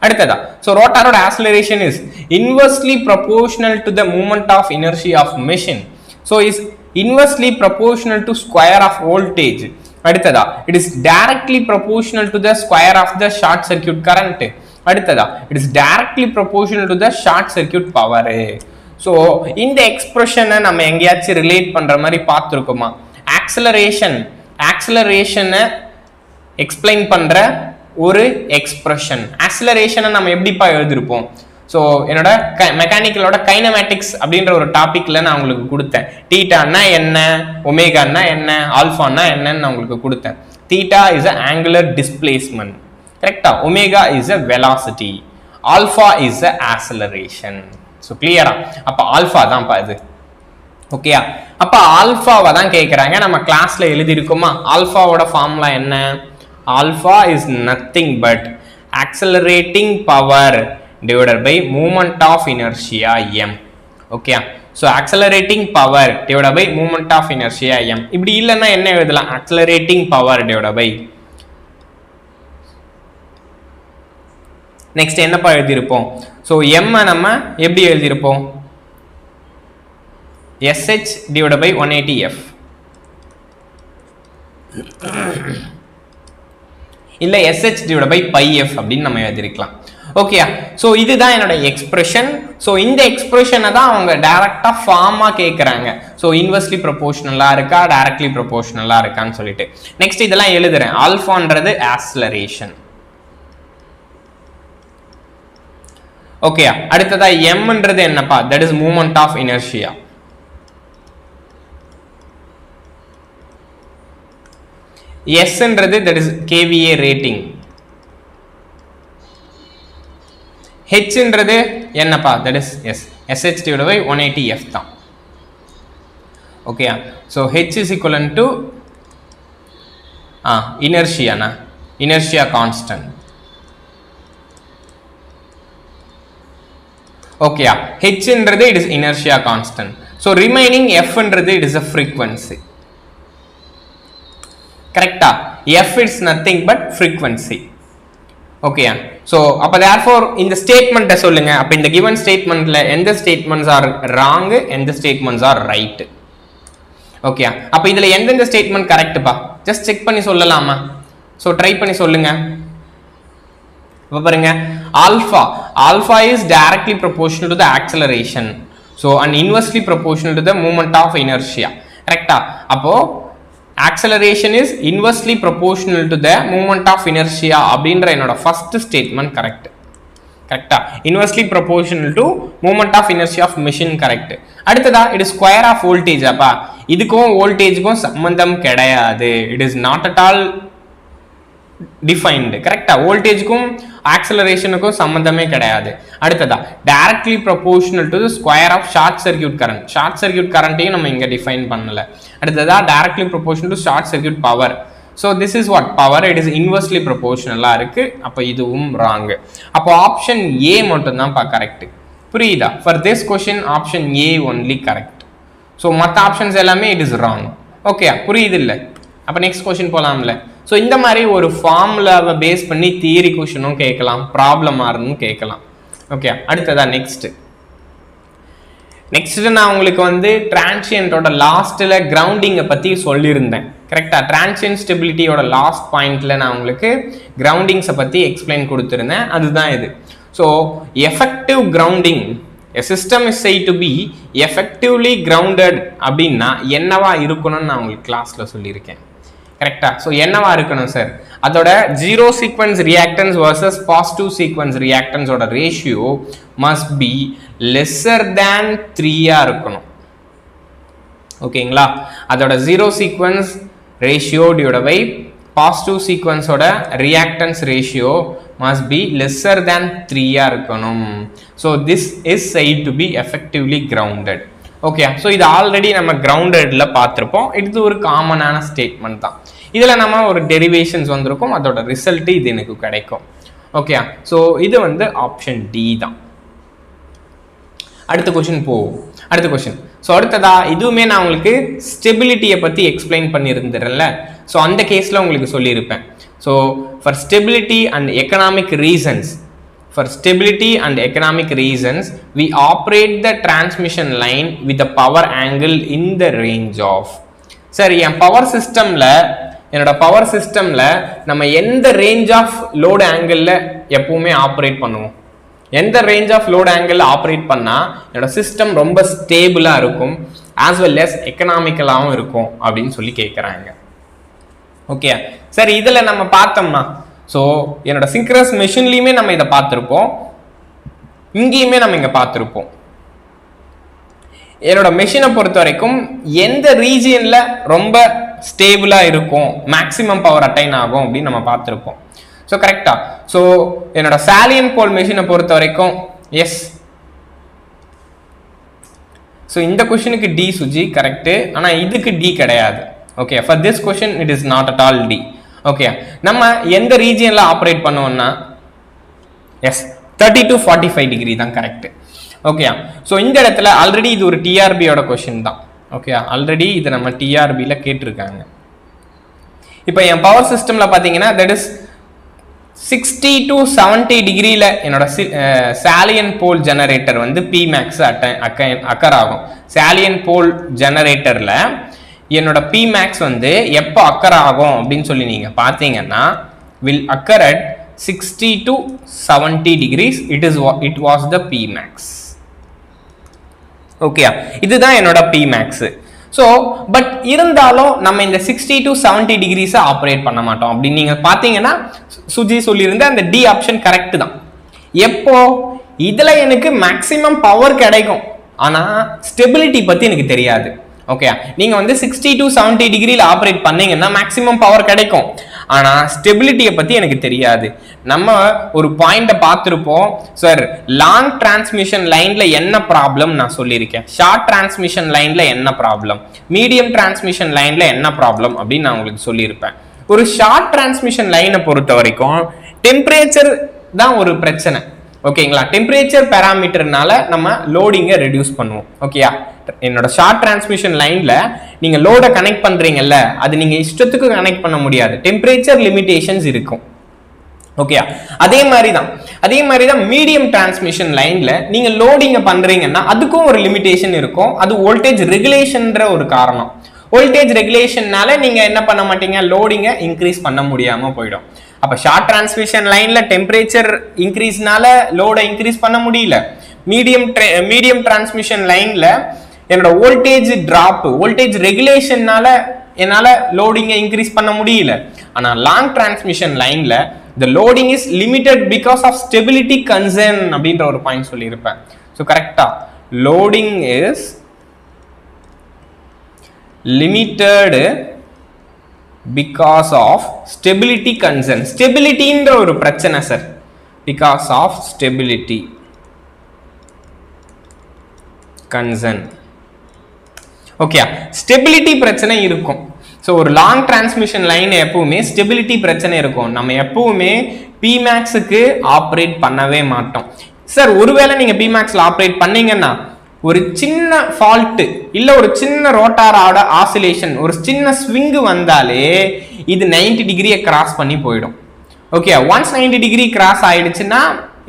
Speaker 1: அடுத்ததா so rotor acceleration is inversely proportional to the moment of inertia of machine, so is inversely proportional to square of voltage. அடுத்ததா it is directly proportional to the square of the short circuit current. அடுத்ததா it is directly proportional to the short circuit power. so இந்த எக்ஸ்பிரஷனை நம்ம எங்கேயாச்சும் relate பண்ற மாதிரி பார்த்துருக்கோமா? ஆக்சலரேஷனை explain பண்ற ஒரு எக்ஸ்பிரஷன். ஆக்சலரேஷனை நம்ம எப்படிப்பா எழுதிருப்போம்? ஸோ என்னோட மெக்கானிக்கலோட கைனமேட்டிக்ஸ் அப்படின்ற ஒரு டாபிக்ல நான் உங்களுக்கு கொடுத்தேன். தீட்டான்னா என்ன, ஒமேகான்னா என்ன, ஆல்ஃபான்னா என்னன்னு நான் உங்களுக்கு கொடுத்தேன். Theta is a angular displacement, கரெக்டா? Omega is a velocity, alpha is a acceleration. So கிளியரா? அப்போ ஆல்ஃபா தான்ப்பா இது. ஓகேயா? அப்போ ஆல்ஃபாவை தான் கேட்குறாங்க. நம்ம கிளாஸ்ல எழுதியிருக்கோமா? ஆல்ஃபாவோட ஃபார்முலா என்ன? Alpha is nothing but accelerating power divided by moment of inertia m. okay so accelerating power divided by moment of inertia m. இப்படி இல்லைன்னா என்ன எழுதலாம்? accelerating power divided by next என்னப்பா எழுதியிருப்போம்? so m நம்ம எப்படி எழுதியிருப்போம்? sh divided by 180f இல்ல sh divided by pi f அப்படின்னு நம்ம எழுதிருக்கலாம். ஓகேயா? சோ இதுதான் என்னோட எக்ஸ்பிரஷன். சோ இந்த எக்ஸ்பிரஷனை தான் அவங்க டைரக்டா ஃபார்மா கேக்குறாங்க. சோ இன்வெர்ஸ்லி ப்ரொபோர்ஷனலா இருக்கா, டைரக்ட்லி ப்ரொபோர்ஷனலா இருக்கான்னு சொல்லிட்டு நெக்ஸ்ட் இதெல்லாம் எழுதுறேன். ஆல்ஃபான்றது ஆக்ஸலரேஷன். ஓகேயா? அடுத்ததா mன்றது என்னப்பா? That is moment of inertia. sன்றது தட் இஸ் kVA ரேட்டிங். hன்றது என்னப்பா? That is sh divided by 180f தான். ஓகேயா? so h is equivalent to inertia constant. ஓகேயா? hன்றது it is inertia constant. so remaining fன்றது it is a frequency. கரெக்டா? f is nothing but frequency. Okay so அப்ப therefore இந்த ஸ்டேட்மெண்ட்டை சொல்லுங்க. அப்ப இந்த given ஸ்டேட்மெண்ட்ல எந்த ஸ்டேட்மெண்ட்ஸ் ஆர் wrong, எந்த ஸ்டேட்மெண்ட்ஸ் ஆர் ரைட்? ஓகே அப்ப இதுல எந்தெந்த ஸ்டேட்மெண்ட் கரெக்ட்பா? ஜஸ்ட் செக் பண்ணி சொல்லலாமா? சோ ட்ரை பண்ணி சொல்லுங்க. இப்ப பாருங்க, alpha is directly proportional to the acceleration, so and inversely proportional to the moment of inertia. கரெக்ட்டா? அப்போ acceleration is inversely proportional to the moment of inertia அப்படின்ற என்னோட ஃபர்ஸ்ட் ஸ்டேட்மெண்ட் கரெக்ட். கரெக்ட்டா? inversely proportional to moment of inertia of machine correct. அடுத்ததா it is square of voltage. அப்பா இதுக்கும் வோல்டேஜ்க்கும் சம்பந்தம் கிடையாது. it is not at all defined. கரெக்ட்டா? வோல்டேஜ்க்கும் ஆக்சலரேஷனுக்கும் சம்பந்தமே கிடையாது. அடுத்ததா directly proportional to the square of short circuit current. short circuit currentையும் நம்ம இங்க டிஃபைன் பண்ணல. அடுத்ததா directly proportional to short circuit power. so this is what power, it is inversely proportional இருக்கு. அப்ப இதுவும் wrong. அப்ப ஆப்ஷன் A மட்டும் தான் கரெக்ட். புரியுதா? for this question option A only correct. so மத்த ஆப்ஷன்ஸ் எல்லாமே it is wrong. ஓகே புரியுது இல்ல? அப்ப நெக்ஸ்ட் क्वेश्चन போலாம்ல. சோ இந்த மாதிரி ஒரு ஃபார்முலாவை பேஸ் பண்ணி தியரி क्वेश्चனும் கேட்கலாம், ப்ராப்ளம் ஆர்னும் கேட்கலாம். ஓகே அடுத்ததா நெக்ஸ்ட் நான் உங்களுக்கு வந்து டிரான்சியன்ட்டோட லாஸ்ட்ல கிரவுண்டிங்கை பத்தி சொல்லியிருந்தேன். கரெக்டா? டிரான்சியன்ட் ஸ்டெபிலிட்டியோட லாஸ்ட் பாயிண்ட்ல நான் உங்களுக்கு கிரவுண்டிங்ஸை பத்தி எக்ஸ்பிளைன் கொடுத்துருந்தேன். அதுதான் இது. So effective grounding, a system is said to be effectively grounded அப்படின்னா என்னவா இருக்கணும்னு நான் உங்களுக்கு கிளாஸ்ல சொல்லியிருக்கேன். கரெக்டா? ஸோ என்னவா இருக்கணும் சார்? அதோட zero sequence reactance versus positive sequence ரியாக்டன்ஸோட ratio must be lesser than 3 இருக்கணும். ஓகேங்களா? அதோட zero sequence ratio divided by positive சீக்வன்ஸோட reactance ratio must be lesser than 3 இருக்கணும். so this is said to be effectively grounded. Okay so இது already நம்ம கிரவுண்டட்ல பார்த்துருப்போம். இது ஒரு காமனான ஸ்டேட்மெண்ட் தான். இதில் நம்ம ஒரு டெரிவேஷன்ஸ் வந்திருக்கும், அதோட ரிசல்ட் இது எனக்கு கிடைக்கும். ஓகே ஸோ இது வந்து ஆப்ஷன் டி தான். அடுத்த கொஸ்டின் போவோம். அடுத்த கொஸ்டின். ஸோ அடுத்ததா இதுவுமே நான் உங்களுக்கு ஸ்டெபிலிட்டியை பற்றி எக்ஸ்பிளைன் பண்ணியிருந்துடுறேன்ல. ஸோ அந்த கேஸில் உங்களுக்கு சொல்லியிருப்பேன். So for stability and economic reasons For stability and economic reasons, we operate the transmission line with a power angle in the range of. சரி, என் பவர் சிஸ்டம்ல என்னோட பவர் சிஸ்டம்ல நம்ம எந்த ரேஞ்ச் ஆஃப் லோட் ஆங்கிள் எப்பவுமே ஆப்ரேட் பண்ணுவோம்? எந்த range of load angle operate பண்ணா என்னோட சிஸ்டம் ரொம்ப ஸ்டேபிளா இருக்கும், as well as எக்கனாமிக்கலாவும் இருக்கும் அப்படின்னு சொல்லி கேட்குறாங்க. ஓகே, சரி, இதுல நம்ம பார்த்தோம்னா ஸோ என்னோட சிங்க்ரஸ் மெஷின்லையுமே நம்ம இதை பார்த்துருப்போம், இங்கேயுமே நம்ம இங்கே பார்த்துருப்போம். என்னோட மெஷினை பொறுத்த வரைக்கும் எந்த ரீஜியனில் ரொம்ப ஸ்டேபிளாக இருக்கும், மேக்ஸிமம் பவர் அட்டைன் ஆகும் அப்படின்னு நம்ம பார்த்துருப்போம். ஸோ கரெக்டா? ஸோ என்னோட சாலியன் போல் மெஷினை பொறுத்த வரைக்கும் எஸ். ஸோ இந்த கொஷனுக்கு டி சுஜி கரெக்டு, ஆனால் இதுக்கு டி கிடையாது. Okay, for this question it is not at all D. Okay, நம்ம எந்த ரீஜியன்ல ஆப்ரேட் பண்ணுவோம்னா எஸ் 30 to 45 டிகிரி தான் கரெக்ட். ஓகே, ஸோ இந்த இடத்துல ஆல்ரெடி இது ஒரு டிஆர்பியோட கொஷின் தான். ஓகே, ஆல்ரெடி இதை நம்ம டிஆர்பியில் கேட்டிருக்காங்க. இப்போ என் பவர் சிஸ்டம்ல பார்த்தீங்கன்னா தட் இஸ் 60 to 70 டிகிரியில் என்னோட சாலியன் போல் ஜெனரேட்டர் வந்து பிமேக்ஸ் அக்கர் ஆகும். சாலியன் போல் ஜெனரேட்டரில் என்னோட பிமேக்ஸ் வந்து எப்போ அக்கர் ஆகும் அப்படின்னு சொல்லி நீங்க பார்த்தீங்கன்னா will occur at 60 to 70 degrees. It was the Pmax. Okay, இதுதான் என்னோட பிமேக்ஸ். ஸோ பட் இருந்தாலும் நம்ம இந்த 60 to 70 டிகிரிஸை ஆப்ரேட் பண்ண மாட்டோம் அப்படின்னு நீங்க பார்த்தீங்கன்னா சுஜி சொல்லியிருந்த அந்த டி ஆப்ஷன் கரெக்ட் தான். எப்போ இதுல எனக்கு மேக்சிமம் பவர் கிடைக்கும், ஆனா ஸ்டெபிலிட்டி பத்தி எனக்கு தெரியாது. ஓகே, நீங்க வந்து 60 to 70 டிகிரியில் ஆப்ரேட் பண்ணீங்கன்னா மேக்ஸிமம் பவர் கிடைக்கும், ஆனா ஸ்டெபிலிட்டியை பத்தி எனக்கு தெரியாது. நம்ம ஒரு பாயிண்ட பார்த்துருப்போம் சார், லாங் டிரான்ஸ்மிஷன் லைன்ல என்ன ப்ராப்ளம் நான் சொல்லியிருக்கேன், ஷார்ட் டிரான்ஸ்மிஷன் லைன்ல என்ன ப்ராப்ளம், மீடியம் டிரான்ஸ்மிஷன் லைன்ல என்ன ப்ராப்ளம் அப்படின்னு நான் உங்களுக்கு சொல்லியிருப்பேன். ஒரு ஷார்ட் டிரான்ஸ்மிஷன் லைனை பொறுத்த வரைக்கும் டெம்பரேச்சர் தான் ஒரு பிரச்சனை. ஓகேங்களா, டெம்பரேச்சர் பேராமீட்டர்னால நம்ம லோடிங்கை ரெடியூஸ் பண்ணுவோம். ஓகேயா, என்னோட ஷார்ட் டிரான்ஸ்மிஷன் லைன்ல நீங்க லோட கனெக்ட் பண்றீங்கல்ல, அது நீங்க இஷ்டத்துக்கு கனெக்ட் பண்ண முடியாது, டெம்பரேச்சர் லிமிடேஷன்ஸ் இருக்கும். ஓகே, அதே மாதிரி தான் மீடியம் டிரான்ஸ்மிஷன் லைன்ல நீங்க லோடிங்க பண்றீங்கன்னா அதுக்கும் ஒரு லிமிடேஷன் இருக்கும். அது வோல்டேஜ் ரெகுலேஷன்ற ஒரு காரணம். வோல்டேஜ் ரெகுலேஷன்னால நீங்க என்ன பண்ண மாட்டீங்க, லோடிங்க இன்க்ரீஸ் பண்ண முடியாம போயிடும். அப்ப ஷார்ட் டிரான்ஸ்மிஷன் லைன்ல டெம்பரேச்சர் இன்க்ரீஸ்னால லோட இன்க்ரீஸ் பண்ண முடியல. மீடியம் டிரான்ஸ்மிஷன் லைன்ல என்னோட வோல்டேஜ் டிராப், வோல்டேஜ் ரெகுலேஷன்னால என்னால லோடிங்கை இன்க்ரீஸ் பண்ண முடியல. ஆனா லாங் டிரான்ஸ்மிஷன் லைன்ல the loading is limited because of stability concern அப்படின்ற ஒரு பாயிண்ட் சொல்லியிருப்பேன். ஸோ கரெக்டா, loading is limited because of stability concern. ஸ்டெபிலிட்டின்ற ஒரு பிரச்சனை sir, because of stability concern. Okay, stability பிரச்சனை இருக்கும். ஸோ ஒரு லாங் டிரான்ஸ்மிஷன் லைன் எப்பவுமே ஸ்டெபிலிட்டி பிரச்சனை இருக்கும். நம்ம எப்பவுமே பிமேக்ஸுக்கு ஆப்ரேட் பண்ணவே மாட்டோம் சார். ஒருவேளை நீங்க பிமேக்ஸ்ல ஆப்ரேட் பண்ணீங்கன்னா ஒரு சின்ன ஃபால்ட்டு இல்ல ஒரு சின்ன ரோட்டாரோட ஆசிலேஷன், ஒரு சின்ன ஸ்விங்கு வந்தாலே இது 90 டிகிரியை கிராஸ் பண்ணி போயிடும். ஓகே, ஒன்ஸ் 90 டிகிரி கிராஸ் ஆயிடுச்சுன்னா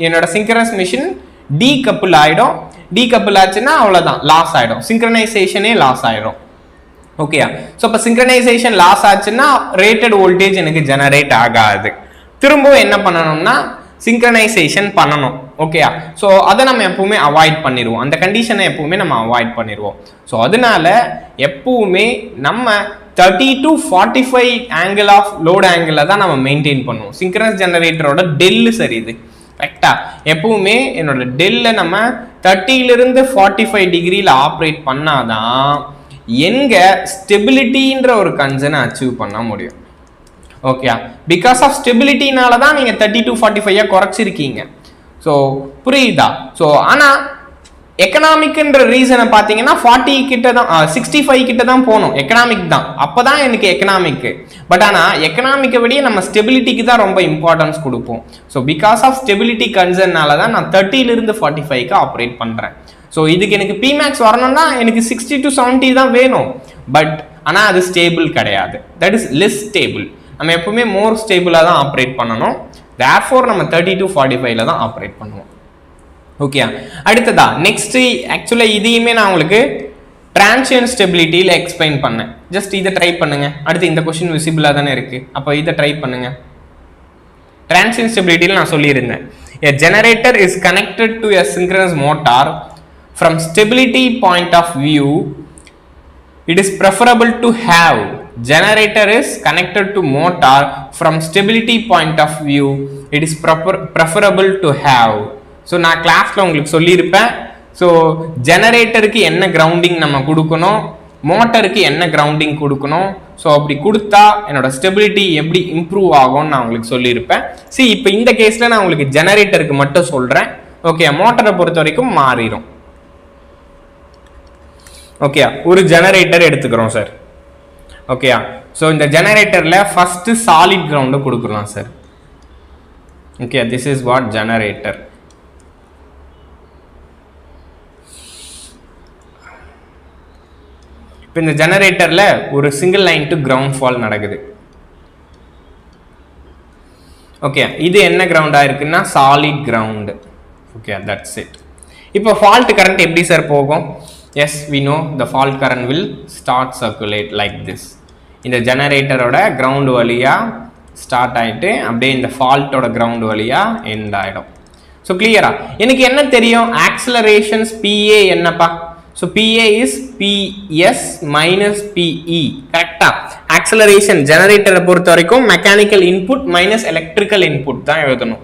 Speaker 1: என்னோட சிங்க்ரனஸ் மிஷின் டீகப்பிள் ஆயிடும். டீகப்பிள் ஆச்சுன்னா அவ்வளவுதான், லாஸ் ஆயிடும், சிங்க்ரனைசேஷனே லாஸ் ஆயிடும். ஓகே, ஸோ இப்போ சிங்க்ரனைசேஷன் லாஸ் ஆச்சுன்னா ரேட்டட் வோல்டேஜ் எனக்கு ஜெனரேட் ஆகாது. திரும்பவும் என்ன பண்ணணும்னா சிங்க்ரனைசேஷன் பண்ணணும். ஓகேயா, ஸோ அதை நம்ம எப்பவுமே அவாய்ட் பண்ணிடுவோம், அந்த கண்டிஷனை எப்பவுமே நம்ம அவாய்ட் பண்ணிடுவோம். ஸோ அதனால எப்பவுமே நம்ம 30 to 45 angle of load angle தான் நம்ம மெயின்டைன் பண்ணுவோம். சிங்க்ரனஸ் ஜெனரேட்டரோட டெல்லு சரி இது கரெக்டா. எப்பவுமே என்னோட டெல்ல நம்ம 30லிருந்து 45 டிகிரியில் ஆப்ரேட் பண்ணாதான் எங்க ஸ்டெபிலிட்டின்ற ஒரு கன்சர்னை அச்சீவ் பண்ண முடியும். ஓகே, பிகாஸ் ஆஃப் ஸ்டெபிலிட்டினால தான் நீங்க 30 to 45 குறைச்சிருக்கீங்க. ஸோ புரியுதா? ஸோ ஆனா எக்கனாமிக்ன்ற ரீசனை பார்த்தீங்கன்னா 40 கிட்ட தான் 65 கிட்ட தான் போகணும். எக்கனாமிக் தான், அப்பதான் எனக்கு எக்கனாமிக். பட் ஆனால் எக்கனாமிக்கை விட நம்ம ஸ்டெபிலிட்டிக்கு தான் ரொம்ப இம்பார்ட்டன்ஸ் கொடுப்போம். ஸோ பிகாஸ் ஆஃப் ஸ்டெபிலிட்டி கன்சர்னால தான் நான் 30லிருந்து 45க்கு ஆப்ரேட் பண்ணுறேன். ஸோ இதுக்கு எனக்கு பிமேக்ஸ் வரணும்னா எனக்கு 60 to 70 தான் வேணும். பட் ஆனால் அது ஸ்டேபிள் கிடையாது, தட் இஸ் லெஸ் ஸ்டேபிள். நம்ம எப்பவுமே மோர் ஸ்டேபிளாக தான் ஆப்ரேட் பண்ணணும். therefore நம்ம 30 to 45ல தான் ஆப்ரேட் பண்ணுவோம். ஓகே, அடுத்ததா நெக்ஸ்ட் ஆக்சுவலா இதையுமே நான் உங்களுக்கு டிரான்சியன்ட் ஸ்டெபிலிட்டியில எக்ஸ்பிளைன் பண்ணேன். ஜஸ்ட் இதை ட்ரை பண்ணுங்க. அடுத்து இந்த கொஸ்டின் விசிபிளா தானே இருக்கு, அப்போ இதை ட்ரை பண்ணுங்க. டிரான்சியன்ட் ஸ்டெபிலிட்டியில நான் சொல்லியிருந்தேன், a generator is connected to a synchronous motor from stability point of view it is preferable to have. Generator is connected to motor from stability point of view it is preferable to have. So நான் கிளாஸ்ல உங்களுக்கு சொல்லியிருப்பேன். So ஜெனரேட்டருக்கு என்ன grounding நம்ம கொடுக்கணும், மோட்டருக்கு என்ன கிரவுண்டிங் கொடுக்கணும், ஸோ அப்படி கொடுத்தா என்னோட ஸ்டெபிலிட்டி எப்படி இம்ப்ரூவ் ஆகும்னு நான் உங்களுக்கு சொல்லியிருப்பேன். சரி, இப்போ இந்த கேஸில் நான் உங்களுக்கு ஜெனரேட்டருக்கு மட்டும் சொல்கிறேன். ஓகே, மோட்டரை பொறுத்த வரைக்கும் மாறிடும். ஓகே, ஒரு ஜெனரேட்டர் எடுத்துக்கிறோம் சார். ஓகே, ஸோ இந்த ஜெனரேட்டரில் ஃபஸ்ட்டு சாலிட் கிரவுண்டை கொடுக்குறோம் sir. Okay, this is what generator. இப்போ இந்த ஜெனரேட்டர்ல ஒரு single line to ground fall நடக்குது. ஓகே, இது என்ன கிரவுண்டா இருக்குன்னா solid ground. Okay, that's it. இப்போ ஃபால்ட் கரண்ட் எப்படி சார் போகும்? Yes, we know the fault current will start circulate like this. இந்த ஜெனரேட்டரோட கிரவுண்ட் வழியா ஸ்டார்ட் ஆயிட்டு அப்படியே இந்த ஃபால்ட்டோட கிரவுண்ட் வழியா எண்ட் ஆயிடும். ஸோ கிளியரா எனக்கு என்ன தெரியும்? ஆக்சிலரேஷன்ஸ் PA என்னப்பா? So PA is PS minus PE. கரெக்டா? ஆக்சிலரேஷன் ஜெனரேட்டரை பொறுத்த வரைக்கும் mechanical input minus electrical input தான் எழுதணும்.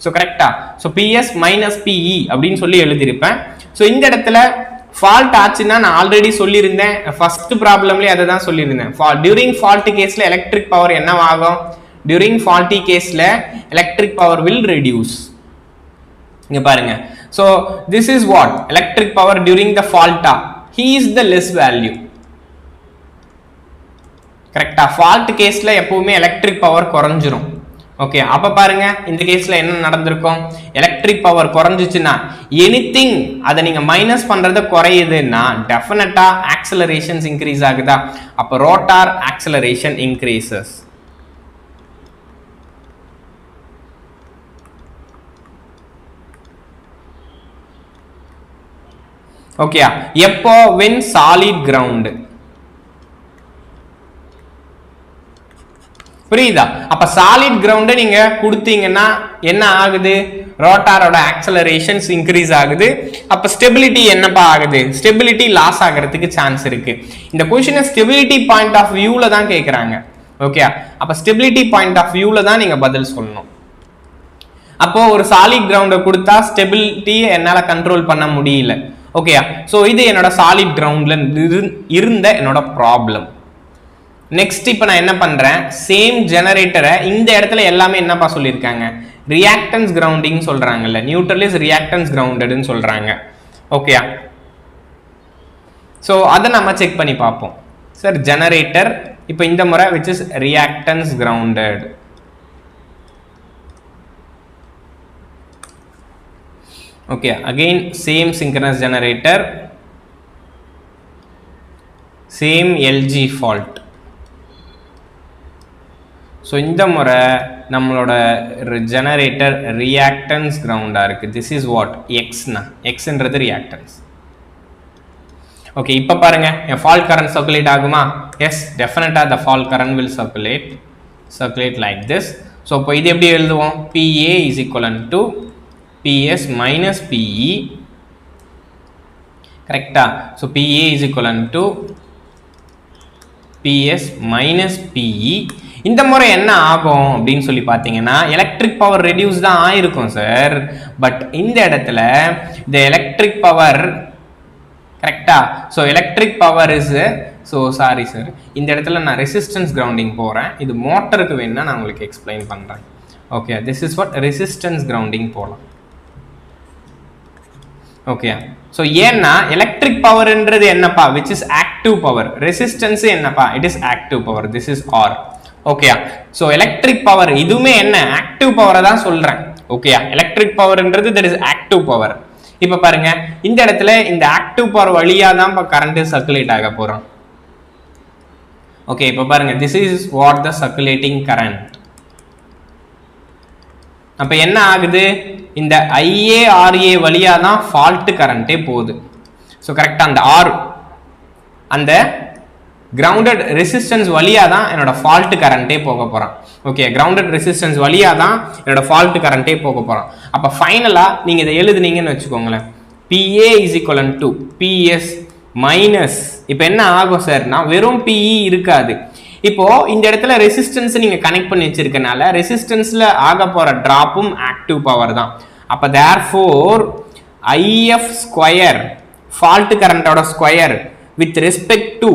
Speaker 1: ஸோ கரெக்டா? ஸோ PS minus PE அப்படின்னு சொல்லி எழுதியிருப்பேன். ஸோ இந்த இடத்துல ஃபால்ட் ஆச்சுன்னா நான் ஆல்ரெடி சொல்லியிருந்தேன், ஃபர்ஸ்ட் ப்ராப்ளம்லேயே அதை தான் சொல்லியிருந்தேன். டியூரிங் ஃபால்ட் கேஸில் எலக்ட்ரிக் பவர் என்னவாகும்? டியூரிங் ஃபால்ட்டி கேஸில் எலக்ட்ரிக் பவர் வில் ரெடியூஸ். இங்க பாருங்க. So this is what electric power during the fault. He is the less value. கரெக்டா? ஃபால்ட் கேஸ்ல எப்பவுமே எலக்ட்ரிக் பவர் குறைஞ்சிரும். ஓகே, அப்ப பாருங்க இந்த கேஸ்ல என்ன நடந்திருக்கும்? எலக்ட்ரிக் பவர் குறைஞ்சிச்சுன்னா எனிதிங் அதை நீங்க மைனஸ் பண்றது குறையுதுன்னா டெஃபினட்டா ஆக்சிலரேஷன்ஸ் இன்க்ரீஸ் ஆகுதா? அப்ப ரோட்டார் ஆக்சிலரேஷன் இன்க்ரீசஸ். ஓகே, எப்போ? when solid ground. புரியுதா? அப்ப சாலிட் கிரவுண்ட் நீங்க கொடுத்தீங்கன்னா என்ன ஆகுது? ரோட்டாரோட ஆக்சிலரேஷன்ஸ் இன்க்ரீஸ் ஆகுது. அப்ப ஸ்டெபிலிட்டி என்னப்பா ஆகுது? ஸ்டெபிலிட்டி லாஸ் ஆகிறதுக்கு சான்ஸ் இருக்கு. இந்த क्वेश्चन ஸ்டெபிலிட்டி பாயிண்ட் ஆஃப் வியூல தான் கேக்குறாங்க. ஓகே, அப்ப ஸ்டெபிலிட்டி பாயிண்ட் ஆஃப் வியூல தான் நீங்க பதில் சொல்லணும். அப்போ ஒரு சாலிட் கிரவுண்ட கொடுத்தா ஸ்டெபிலிட்டி என்னால கண்ட்ரோல் பண்ண முடியல. ஓகே, ஸோ இது என்னோட சாலிட் கிரவுண்ட்ல இருந்த என்னோட ப்ராப்ளம். நெக்ஸ்ட் இப்போ நான் என்ன பண்றேன்? சேம் ஜெனரேட்டரை இந்த இடத்துல எல்லாமே என்னப்பா சொல்லியிருக்காங்க? ரியாக்டன்ஸ் கிரவுண்டிங் சொல்றாங்கல்ல, நியூட்ரல் இஸ் ரியாக்டன்ஸ் கிரவுண்டட்னு சொல்றாங்க. ஓகே, ஸோ அதை நம்ம செக் பண்ணி பார்ப்போம். சார் ஜெனரேட்டர் இப்போ இந்த முறை which is reactance grounded. Okay, again same synchronous generator, same LG fault. So இந்த முறை நம்மளோட ஜெனரேட்டர் ரியாக்டன்ஸ் கிரவுண்டா இருக்கு. This is what? எக்ஸ்னா, எக்ஸ்ன்றது ரியாக்டன்ஸ். ஓகே, இப்போ பாருங்க என் ஃபால்ட் கரண்ட் சர்க்குலேட் ஆகுமா? எஸ், டெஃபினட்டா the fault current will circulate like this. So இப்போ இது எப்படி எழுதுவோம்? PA is equivalent to PS minus PE. கரெக்டா? So PA is equivalent to PS minus PE. இந்த முறை என்ன ஆகும் அப்படின்னு சொல்லி பார்த்தீங்கன்னா எலக்ட்ரிக் பவர் ரெடியூஸ் தான் ஆயிருக்கும் சார். பட் இந்த இடத்துல இந்த எலக்ட்ரிக் பவர் கரெக்டா? So electric power is sorry sir, இந்த இடத்துல நான் ரெசிஸ்டன்ஸ் கிரவுண்டிங் போகிறேன். இது மோட்டருக்கு வேணும்னா நான் உங்களுக்கு எக்ஸ்பிளைன் பண்ணுறேன். Okay, this is what resistance grounding போகலாம். ஓகே, ஸோ ஏன்னா எலக்ட்ரிக் பவர்ன்றது என்னப்பா? Which is active power. Resistance என்னப்பா? It is active power. This is R. Okay, so electric power இதுவுமே என்ன? ஆக்டிவ் பவரை தான் சொல்றேன். ஓகே, எலக்ட்ரிக் பவர்ன்றது தட் இஸ் ஆக்டிவ் பவர். இப்போ பாருங்க இந்த இடத்துல இந்த ஆக்டிவ் பவர் வழியா தான் இப்போ கரண்ட் சர்க்குலேட் ஆக போறோம். ஓகே, இப்போ பாருங்க this is what the circulating current. அப்போ என்ன ஆகுது, இந்த IARA வழியாக தான் ஃபால்ட் கரண்ட்டே போகுது. ஸோ கரெக்டாக அந்த அந்த கிரவுண்டட் ரெசிஸ்டன்ஸ் வழியாக தான் என்னோட ஃபால்ட் கரண்ட்டே போக போகிறான். ஓகே, கிரவுண்டட் ரெசிஸ்டன்ஸ் வழியாக தான் என்னோட ஃபால்ட் கரண்ட்டே போக போகிறான். அப்போ ஃபைனலாக நீங்கள் இதை எழுதுனீங்கன்னு வச்சுக்கோங்களேன், PA is equal to PS minus, இப்போ என்ன ஆகும் சார்னா வெறும் PE இருக்காது. இப்போ இந்த இடத்துல ரெசிஸ்டன்ஸ் நீங்க கனெக்ட் பண்ணி வச்சிருக்கனால ரெசிஸ்டன்ஸ்ல ஆக போற டிராப்பும் ஆக்டிவ் பவர் தான். அப்ப therefore IF ஸ்கொயர் ஃபால்ட் கரண்டோட square with respect to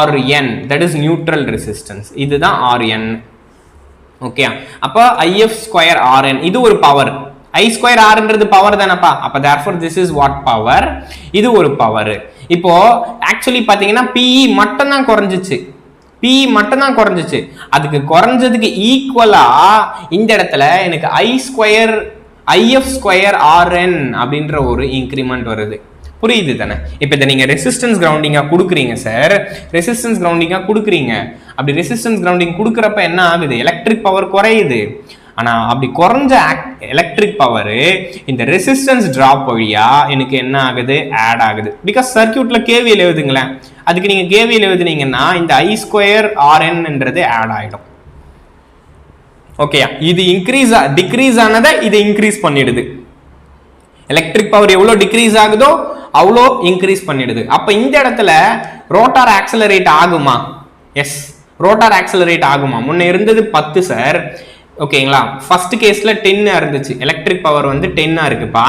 Speaker 1: RN, that is neutral resistance, இதுதான் RN. ஓகே, அப்ப IF ஸ்கொயர் RN இது ஒரு பவர், I ஸ்கொயர் Rன்றது பவர் தானப்பா. அப்ப therefore this is what power, இது ஒரு பவர். இப்போ ஆக்சுவலி பாத்தீங்கன்னா PE மட்டும் தான் குறைஞ்சிச்சு, P மட்டும் தான் குறைஞ்சிச்சு. அதுக்கு குறைஞ்சதுக்கு ஈக்குவலா இந்த இடத்துல எனக்கு IF ஸ்கொயர் RN அப்படின்ற ஒரு இன்க்ரிமெண்ட் வருது. புரியுது தானே? இப்போ இதை நீங்க ரெசிஸ்டன்ஸ் கிரவுண்டிங்கா கொடுக்குறீங்க சார், ரெசிஸ்டன்ஸ் கிரவுண்டிங்கா கொடுக்குறீங்க. அப்படி ரெசிஸ்டன்ஸ் கிரவுண்டிங் கொடுக்குறப்ப என்ன ஆகுது, எலக்ட்ரிக் பவர் குறையுது. ஆனா அப்படி குறைஞ்ச எலக்ட்ரிக் பவர் இந்த ரெசிஸ்டன்ஸ் டிராப் வழியா எனக்கு என்ன ஆகுது, ஆட் ஆகுது. பிகாஸ் சர்க்யூட்ல கேவிஎல் எழுதுங்களேன், அதுக்கு நீங்க கேவிஎல் எழுதுனீங்கன்னா இந்த I ஸ்கொயர் RNன்றது ஆட் ஆயிடும். ஓகே, இது டிக்ரீஸ் ஆனதை இது இன்க்ரீஸ் பண்ணிடுது. எலக்ட்ரிக் பவர் எவ்வளவு டிக்ரீஸ் ஆகுதோ அவ்வளோ இன்க்ரீஸ் பண்ணிடுது. அப்ப இந்த இடத்துல ரோட்டார் ஆக்சலரேட் ஆகுமா? எஸ், ரோட்டார் ஆக்சலரேட் ஆகுமா? முன்ன இருந்தது 10 சார், ஓகேங்களா? ஃபர்ஸ்ட் கேஸ்ல 10 இருந்துச்சு, எலக்ட்ரிக் பவர் வந்து 10 இருக்குப்பா.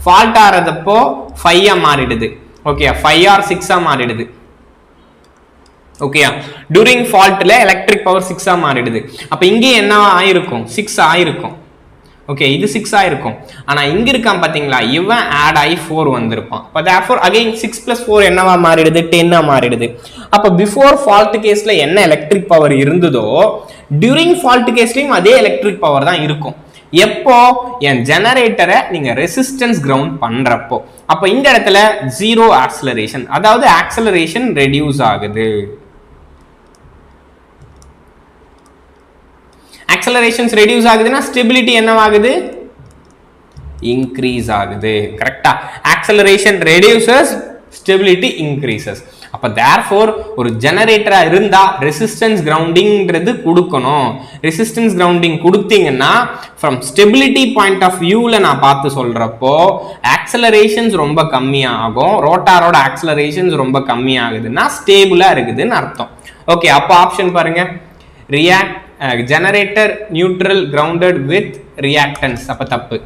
Speaker 1: ஃபால்ட் ஆறதப்போ 5 மாறிடுது. ஓகே, 5 or 6 மாறிடுது. ஓகே, டூரிங் ஃபால்ட்ல எலக்ட்ரிக் பவர் 6 மாறிடுது. அப்ப இங்கே என்ன ஆயிருக்கும், 6 ஆயிருக்கும். ஓகே, இது 6 ஆயிருக்கும். ஆனா இங்க இருக்கான் பாத்தீங்களா, இவன் ஆட் ஆகி 4 வந்திருப்பான். அப்ப therefore again 6 plus 4 என்னவா மாறிடுது, 10 மாறிடுது. அப்ப பிஃபோர் ஃபால்ட் கேஸ்ல என்ன எலக்ட்ரிக் பவர் இருந்ததோ டியூரிங் ஃபால்ட் கேஸ்லயும் அதே எலக்ட்ரிக் பவர் தான் இருக்கும். எப்போ, என் ஜெனரேட்டரை நீங்க ரெசிஸ்டன்ஸ் கிரவுண்ட் பண்றப்போ. அப்ப இந்த இடத்துல ஜீரோ ஆக்சலரேஷன், அதாவது ஆக்சலரேஷன் ரெடியூஸ் ஆகுது. ஆக்சலரேஷன்ஸ் ரெடியூஸ் ஆகுதுன்னா ஸ்டெபிலிட்டி என்னவாகுது, இன்க்ரீஸ் ஆகுது. கரெக்டா? Acceleration reduces, stability increases. அப்ப therefore ஒரு ஜெனரேட்டரா இருந்தா ரெசிஸ்டன்ஸ் கிரவுண்டிங்ன்றது கொடுக்கணும். ரெசிஸ்டன்ஸ் கிரவுண்டிங் கொடுத்தீங்கன்னா ஃப்ரம் ஸ்டெபிலிட்டி பாயிண்ட் ஆஃப் வியூல நான் பார்த்து சொல்றப்போ ஆக்சலரேஷன்ஸ் ரொம்ப கம்மியாகும், ரோட்டாரோட ஆக்சலரேஷன்ஸ் ரொம்ப கம்மியாகுதுன்னா ஸ்டேபிளா இருக்குதுன்னு அர்த்தம். ஓகே, அப்போ ஆப்ஷன் பாருங்க, generator neutral grounded with reactance. அப்ப தப்பு,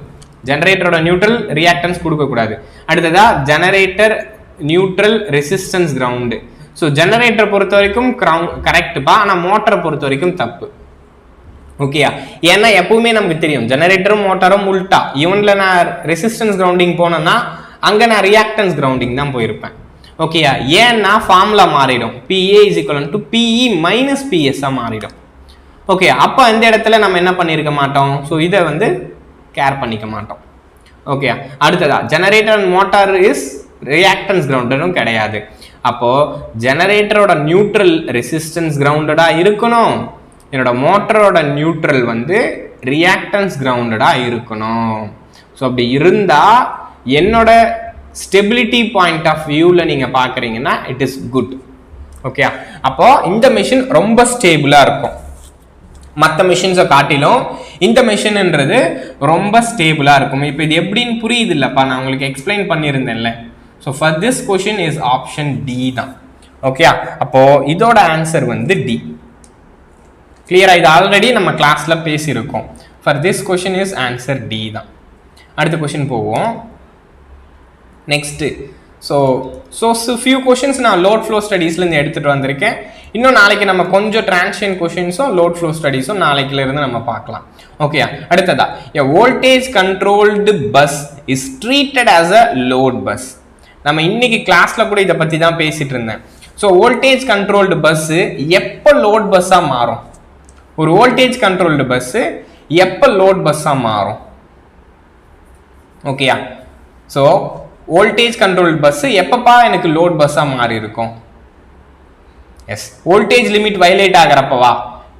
Speaker 1: ஜெனரேட்டரோட நியூட்ரல் ரியாக்டன்ஸ் கொடுக்க கூடாது. அடுத்ததா generator neutral resistance ground. So ஜெனரேட்டரை பொறுத்த வரைக்கும் கரெக்டுப்பா, ஆனால் மோட்டரை பொறுத்த வரைக்கும் தப்பு. ஓகேயா? ஏன்னா எப்பவுமே நமக்கு தெரியும் ஜெனரேட்டரும் மோட்டாரும் உல்டா. இவன்ல நான் ரெசிஸ்டன்ஸ் கிரவுண்டிங் போனேன்னா அங்கே நான் ரியாக்டன்ஸ் கிரவுண்டிங் தான் போயிருப்பேன். ஓகேயா? ஏன்னா ஃபார்முலா மாறிடும், PA is equal to PE minus PS மாறிடும். ஓகே, அப்போ இந்த இடத்துல நம்ம என்ன பண்ணியிருக்க மாட்டோம், ஸோ இதை வந்து கேர் பண்ணிக்க மாட்டோம். ஓகே, அடுத்ததா generator and motor is reactance கிரவுண்டடும் கிடையாது. அப்போ ஜெனரேட்டரோட நியூட்ரல் ரெசிஸ்டன்ஸ் கிரவுண்டடா இருக்கணும், என்னோட மோட்டரோட நியூட்ரல் வந்து ரியாக்டன்ஸ் கிரவுண்டடா இருக்கணும். ஸோ அப்படி இருந்தா என்னோட ஸ்டெபிலிட்டி பாயிண்ட் ஆஃப் வியூல நீங்க பாக்குறீங்கன்னா இட் இஸ் குட். ஓகே, அப்போ இந்த மெஷின் ரொம்ப ஸ்டேபிளா இருக்கும். மற்ற மெஷின்ஸை காட்டிலும் இந்த மெஷின்ன்றது ரொம்ப ஸ்டேபிளா இருக்கும். இப்போ இது எப்படின்னு புரியுது இல்லப்பா, நான் உங்களுக்கு எக்ஸ்பிளைன் பண்ணியிருந்தேன்ல. So for this question is option D தான். ஓகே, அப்போ இதோட ஆன்சர் வந்து டி. கிளியரா? இது ஆல்ரெடி நம்ம கிளாஸ்ல பேசியிருக்கோம். For this question is answer D தான். அடுத்த கொஷின் போவோம். நெக்ஸ்ட், ஸோ ஃபியூ கொஷின்ஸ் நான் லோட் ஃப்ளோ ஸ்டடீஸ்லேருந்து எடுத்துகிட்டு வந்திருக்கேன். இன்னும் நாளைக்கு நம்ம கொஞ்சம் டிரான்சியன் கொஷின்ஸும் லோட் ஃப்ளோ ஸ்டடீஸும் நாளைக்குல இருந்து நம்ம பார்க்கலாம். ஓகே, அடுத்ததா a voltage controlled bus is treated as a load bus. நம்ம இன்னைக்கு கிளாஸ்ல கூட இதை பற்றி தான் பேசிட்டு இருந்தேன். ஸோ வோல்டேஜ் கண்ட்ரோல்டு பஸ் எப்போ லோட் பஸ்ஸாக மாறும், ஒரு வோல்டேஜ் கண்ட்ரோல்டு பஸ் எப்போ லோட் பஸ்ஸாக மாறும்? ஓகேயா? ஸோ வோல்டேஜ் கண்ட்ரோல்டு பஸ் எப்பப்பா எனக்கு லோட் பஸ்ஸாக மாறி இருக்கும்? எஸ், வோல்டேஜ் லிமிட் வயலேட் ஆகிறப்பவா?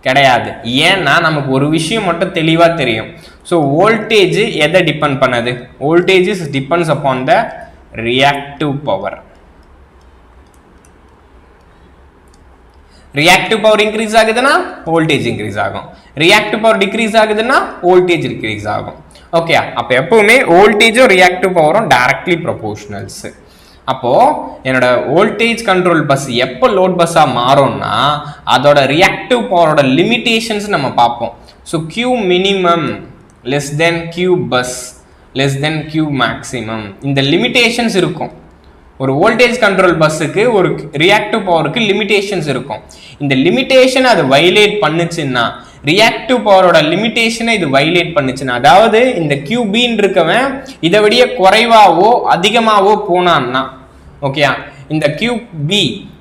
Speaker 1: கிடையாது. ஏன்னா நமக்கு ஒரு விஷயம் மட்டும் தெளிவா தெரியும். ஸோ வோல்டேஜ் எதை டிபெண்ட் பண்ணது? Voltage is depends upon the reactive power. Reactive power increase ஆகுதுன்னா வோல்டேஜ் இன்க்ரீஸ் ஆகும். ரியாக்டிவ் பவர் டிக்ரீஸ் ஆகுதுன்னா வோல்டேஜ் டிக்ரீஸ் ஆகும். ஓகே, அப்போ எப்பவுமே வோல்டேஜும் ரியாக்டிவ் பவரும் டைரக்ட்லி ப்ரொபோர்ஷனல்ஸ். அப்போ என்னோட வோல்டேஜ் கண்ட்ரோல் பஸ் எப்போ லோட் பஸ்ஸா மாறும்னா அதோட ரியாக்டிவ் பவரோட லிமிடேஷன்ஸ் நம்ம பார்ப்போம். So Q minimum less than Q bus less than Q maximum, இந்த லிமிடேஷன்ஸ் இருக்கும். ஒரு வோல்டேஜ் கண்ட்ரோல் பஸ்ஸுக்கு ஒரு ரியாக்டிவ் பவருக்கு லிமிடேஷன்ஸ் இருக்கும். இந்த லிமிடேஷன் அது வைலேட் பண்ணுச்சுன்னா, ரியாக்டிவ் பவரோட லிமிடேஷனை இது வைலேட் பண்ணுச்சுன்னா, அதாவது இந்த QBன்னு இருக்கவன் இதை விட குறைவாவோ அதிகமாவோ போனான்னா, ஓகேயா, இந்த QB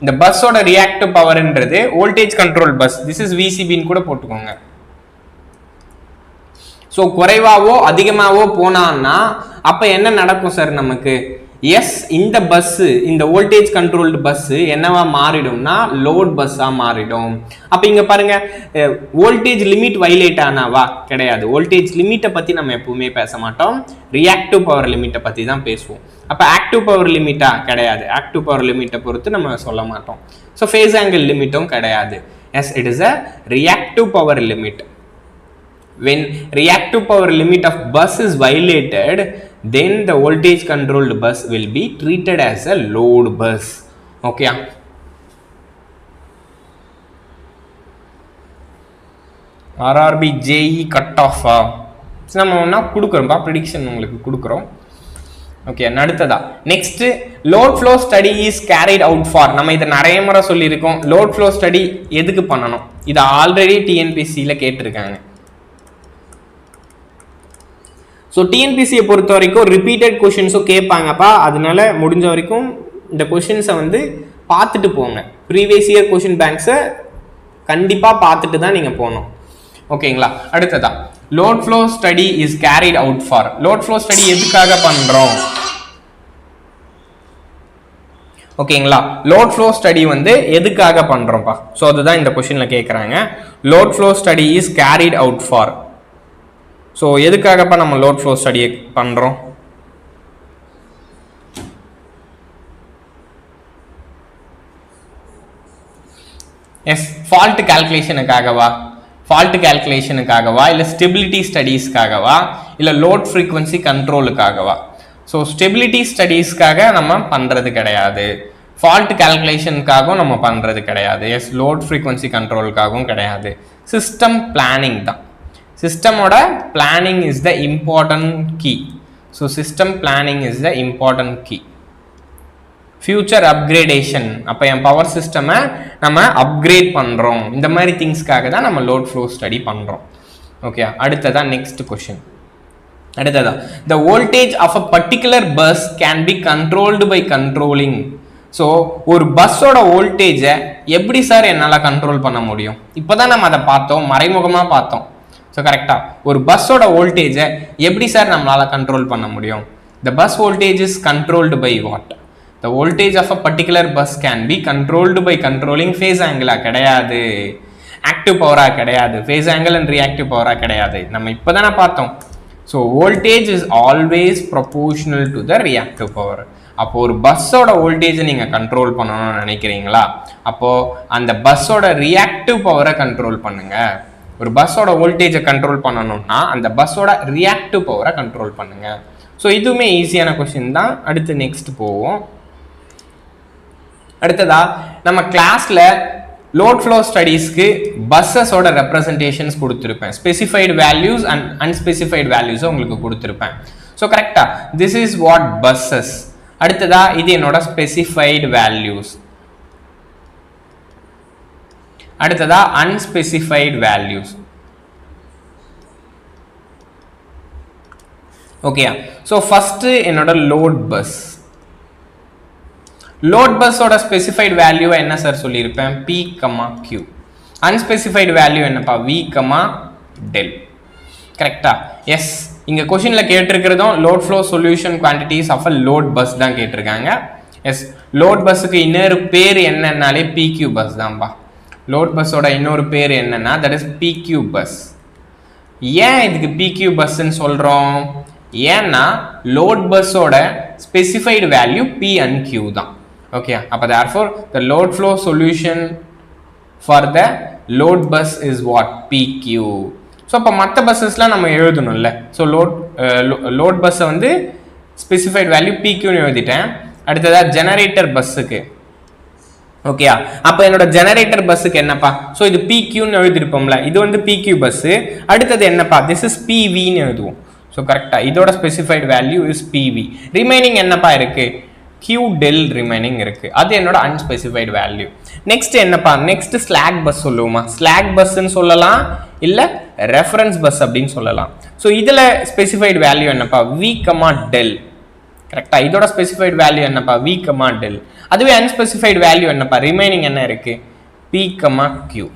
Speaker 1: இந்த பஸ்ஸோட ரியாக்டிவ் பவர்ன்றது voltage control bus, this is VCBன்னு கூட போட்டுக்கோங்க. ஸோ குறைவாவோ அதிகமாவோ போனான்னா அப்ப என்ன நடக்கும் சார் நமக்கு? எஸ், இந்த பஸ், இந்த வோல்டேஜ் கண்ட்ரோல்டு பஸ் என்னவா மாறிடும்னா லோட் பஸ்ஸா மாறிடும். அப்ப இங்க பாருங்க, வோல்டேஜ் லிமிட் வைலேட் ஆனாவா? கிடையாது. வோல்டேஜ் லிமிட்டை பத்தி நம்ம எப்பவுமே பேச மாட்டோம், ரியாக்டிவ் பவர் லிமிட்டை பத்தி தான் பேசுவோம். அப்ப ஆக்டிவ் பவர் லிமிட்டா? கிடையாது. ஆக்டிவ் பவர் லிமிட்டை பொறுத்து நம்ம சொல்ல மாட்டோம். ஸோ ஃபேஸ் ஆங்கிள் லிமிட்டும் கிடையாது. Yes, it is a reactive power limit. When reactive power limit of bus is violated, then the voltage controlled bus will be treated as a load bus. Okay, RRB JE cut off நம்ம ஒண்ணா கொடுக்குறோம்பா, prediction உங்களுக்கு கொடுக்குறோம். Okay, அடுத்ததா next load flow study is carried out for. நம்ம இதை நிறைய முறை சொல்லியிருக்கோம். லோட் ஃப்ளோ ஸ்டடி எதுக்கு பண்ணணும்? இதை ஆல்ரெடி டிஎன்பிசியில் கேட்டிருக்காங்க. ஸோ டிஎன்பிசியை பொறுத்த வரைக்கும் ரிப்பீட்டட் கொஷின்ஸும் கேட்பாங்கப்பா. அதனால முடிஞ்ச வரைக்கும் இந்த கொஷின்ஸை வந்து பார்த்துட்டு போங்க. ப்ரீவியஸ் இயர் கொஷின் பேங்க்ஸை கண்டிப்பாக பார்த்துட்டு தான் நீங்கள் போகணும். ஓகேங்களா, அடுத்ததா load flow study is carried out for. Load flow study எதுக்காக பண்ணுறோம்? ஓகேங்களா, லோட் ஃப்ளோ ஸ்டடி வந்து எதுக்காக பண்ணுறோம்ப்பா? ஸோ அதுதான் இந்த கொஷினில் கேட்குறாங்க. Load flow study is carried out for. So எதுக்காகப்பா நம்ம லோட் ஃப்ளோ ஸ்டடியை பண்ணுறோம்? எஸ், ஃபால்ட் கால்குலேஷனுக்காகவா? ஃபால்ட் கால்குலேஷனுக்காகவா, இல்லை ஸ்டெபிலிட்டி ஸ்டடீஸ்க்காகவா, இல்லை லோட் ஃப்ரீக்வன்சி கண்ட்ரோலுக்காகவா? ஸோ ஸ்டெபிலிட்டி ஸ்டடீஸ்க்காக நம்ம பண்ணுறது கிடையாது, ஃபால்ட் கால்குலேஷனுக்காகவும் நம்ம பண்ணுறது கிடையாது. எஸ், லோட் ஃப்ரீக்வன்சி கண்ட்ரோலுக்காகவும் கிடையாது. சிஸ்டம் பிளானிங் தான். சிஸ்டமோட planning is the important key. So system planning is the important key. Future upgradation, அப்போ என் பவர் சிஸ்டமை நம்ம அப்கிரேட் பண்ணுறோம், இந்த மாதிரி திங்ஸ்க்காக தான் நம்ம லோட் ஃப்ளோ ஸ்டடி பண்ணுறோம். ஓகே, அடுத்ததான் நெக்ஸ்ட் கொஷின். அடுத்ததான் the voltage of a particular bus can be controlled by controlling. So ஒரு பஸ்ஸோட வோல்டேஜை எப்படி சார் என்னால் கண்ட்ரோல் பண்ண முடியும்? இப்போ தான் நம்ம அதை பார்த்தோம், மறைமுகமாக பார்த்தோம். ஸோ கரெக்டாக ஒரு பஸ்ஸோட வோல்டேஜை எப்படி சார் நம்மளால் கண்ட்ரோல் பண்ண முடியும்? The bus voltage is controlled by what? The voltage of a particular bus can be controlled by controlling phase ஆங்கிளா? கிடையாது. ஆக்டிவ் பவரா? கிடையாது. ஃபேஸ் ஆங்கிள் அண்ட் ரியாக்டிவ் பவரா? கிடையாது. நம்ம இப்போ தானே பார்த்தோம். So voltage is always proportional to the reactive power. அப்போ ஒரு பஸ்ஸோட வோல்டேஜை நீங்கள் கண்ட்ரோல் பண்ணணும்னு நினைக்கிறீங்களா? அப்போது அந்த பஸ்ஸோட ரியாக்டிவ் பவரை கண்ட்ரோல் பண்ணுங்க. ஒரு பஸ்ஸோட வோல்டேஜை கண்ட்ரோல் பண்ணணும்னா அந்த பஸ்ஸோட ரியாக்டிவ் பவரை கண்ட்ரோல் பண்ணுங்க. ஸோ இதுவுமே ஈஸியான கொஸ்டின் தான். அடுத்து நெக்ஸ்ட் போவோம். அடுத்ததா நம்ம கிளாஸ்ல லோட் ஃப்ளோ ஸ்டடீஸ்க்கு பஸ்ஸஸோட ரெப்ரசன்டேஷன்ஸ் கொடுத்துருப்பேன். ஸ்பெசிஃபைடு வேல்யூஸ் அண்ட் அன்ஸ்பெசிஃபைடு வேல்யூஸை உங்களுக்கு கொடுத்துருப்பேன். ஸோ கரெக்டா, திஸ் இஸ் வாட் பஸ்ஸஸ். அடுத்ததா இது என்னோட ஸ்பெசிஃபைடு வேல்யூஸ். அடுத்ததா unspecified values. Okay, so first என்னோட லோட் பஸ். லோட் பஸ்ஸோட ஸ்பெசிஃபைடு வேல்யூ என்ன சார் சொல்லியிருப்பேன்? P, Q. அன்ஸ்பெசிஃபைடு வேல்யூ என்னப்பா? V, del. கரெக்டா? எஸ், இங்க கொஸ்டின்ல கேட்டிருக்கிறதும் load flow solution quantities of a load bus தான் கேட்டிருக்காங்க. எஸ், லோட் பஸ்ஸுக்கு இன்னொரு பேர் என்னன்னாலே PQ பஸ் தான்ப்பா. லோட் பஸ்ஸோட இன்னொரு பேர் என்னன்னா தட் இஸ் PQ பஸ். ஏன் இதுக்கு PQ பஸ்ன்னு சொல்றோம்? ஏன்னா லோட் பஸ்ஸோட specified value P and Q தான். ஓகே, அப்போ therefore the load flow solution for the load bus is what? PQ. So அப்போ மற்ற பஸ்ஸஸ்லாம் நம்ம எழுதணும்ல. ஸோ லோட் பஸ்ஸை வந்து ஸ்பெசிஃபைடு வேல்யூ PQன்னு எழுதிட்டேன். அடுத்ததாக ஜெனரேட்டர் பஸ்ஸுக்கு ஓகே, அப்போ என்னோட ஜெனரேட்டர் பஸ்ஸுக்கு என்னப்பா? ஸோ இது PQன்னு எழுதிருப்போம்ல, இது வந்து PQ பஸ்ஸு. அடுத்தது என்னப்பா? திஸ் இஸ் PVன்னு எழுதுவோம். ஸோ கரெக்டாக இதோட specified value is PV. Remaining என்னப்பா இருக்கு? Q del ரிமைனிங் இருக்கு, அது என்னோட அன்ஸ்பெசிஃபைடு வேல்யூ. நெக்ஸ்ட் என்னப்பா? நெக்ஸ்ட் ஸ்லாக் பஸ் சொல்லுவோமா? ஸ்லாக் பஸ்ன்னு சொல்லலாம், இல்லை ரெஃபரன்ஸ் பஸ் அப்படின்னு சொல்லலாம். ஸோ இதில் ஸ்பெசிஃபைடு வேல்யூ என்னப்பா? V, del. கரெக்டா, இதோட ஸ்பெசிஃபைடு வேல்யூ என்னப்பா? V, del. அதுவே அன்ஸ்பெசிஃபைடு வேல்யூ என்னப்பா? ரிமைனிங் என்ன இருக்கு? P, Q.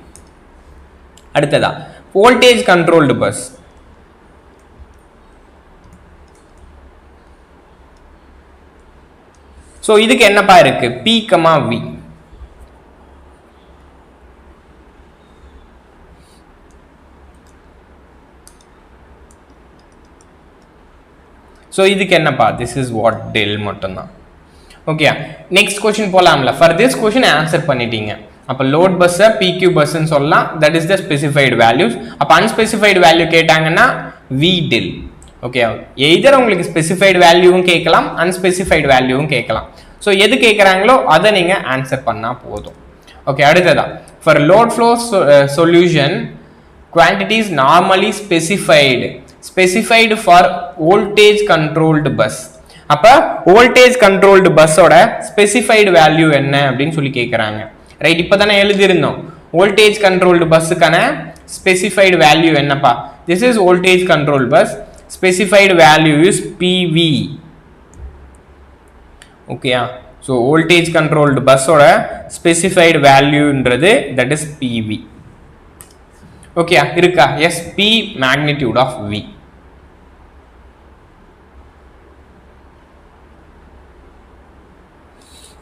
Speaker 1: அடுத்ததா வோல்டேஜ் கண்ட்ரோல்டு பஸ். ஸோ இதுக்கு என்னப்பா இருக்கு? P, V. ஸோ இதுக்கு என்னப்பா? This is what? டெல் மட்டும்தான். ஓகே, நெக்ஸ்ட் கொஸ்டின் போலாம்ல. ஃபார் திஸ் கொஸ்டின் ஆன்சர் பண்ணிட்டீங்க. அப்போ லோட் பஸ்ஸை PQ பஸ்ன்னு சொல்லலாம், that is the specified values. அப்போ அன்ஸ்பெசிஃபைடு வேல்யூ கேட்டாங்கன்னா V del. ஓகே, எய்தர் உங்களுக்கு ஸ்பெசிஃபைடு வேல்யூவும் கேட்கலாம், அன்ஸ்பெசிஃபைடு வேல்யூவும் கேட்கலாம். ஸோ எது கேட்குறாங்களோ அதை நீங்கள் ஆன்சர் பண்ணால் போதும். ஓகே, அடுத்ததா for load flow solution quantities normally specified for voltage controlled bus. அப்ப voltage controlled பஸ்ஸோட ஸ்பெசிஃபைடு வேல்யூ என்ன அப்படின்னு சொல்லி கேட்குறாங்க. ரைட், இப்போ தானே எழுதியிருந்தோம் voltage controlled பஸ்ஸுக்கான ஸ்பெசிஃபைடு வேல்யூ என்னப்பா? This is voltage controlled bus, specified value is PV. ஓகேயா, ஸோ voltage controlled பஸ்ஸோட ஸ்பெசிஃபைடு வேல்யூன்றது தட் இஸ் PV. ஓகே இருக்கா? Yes, P magnitude of V.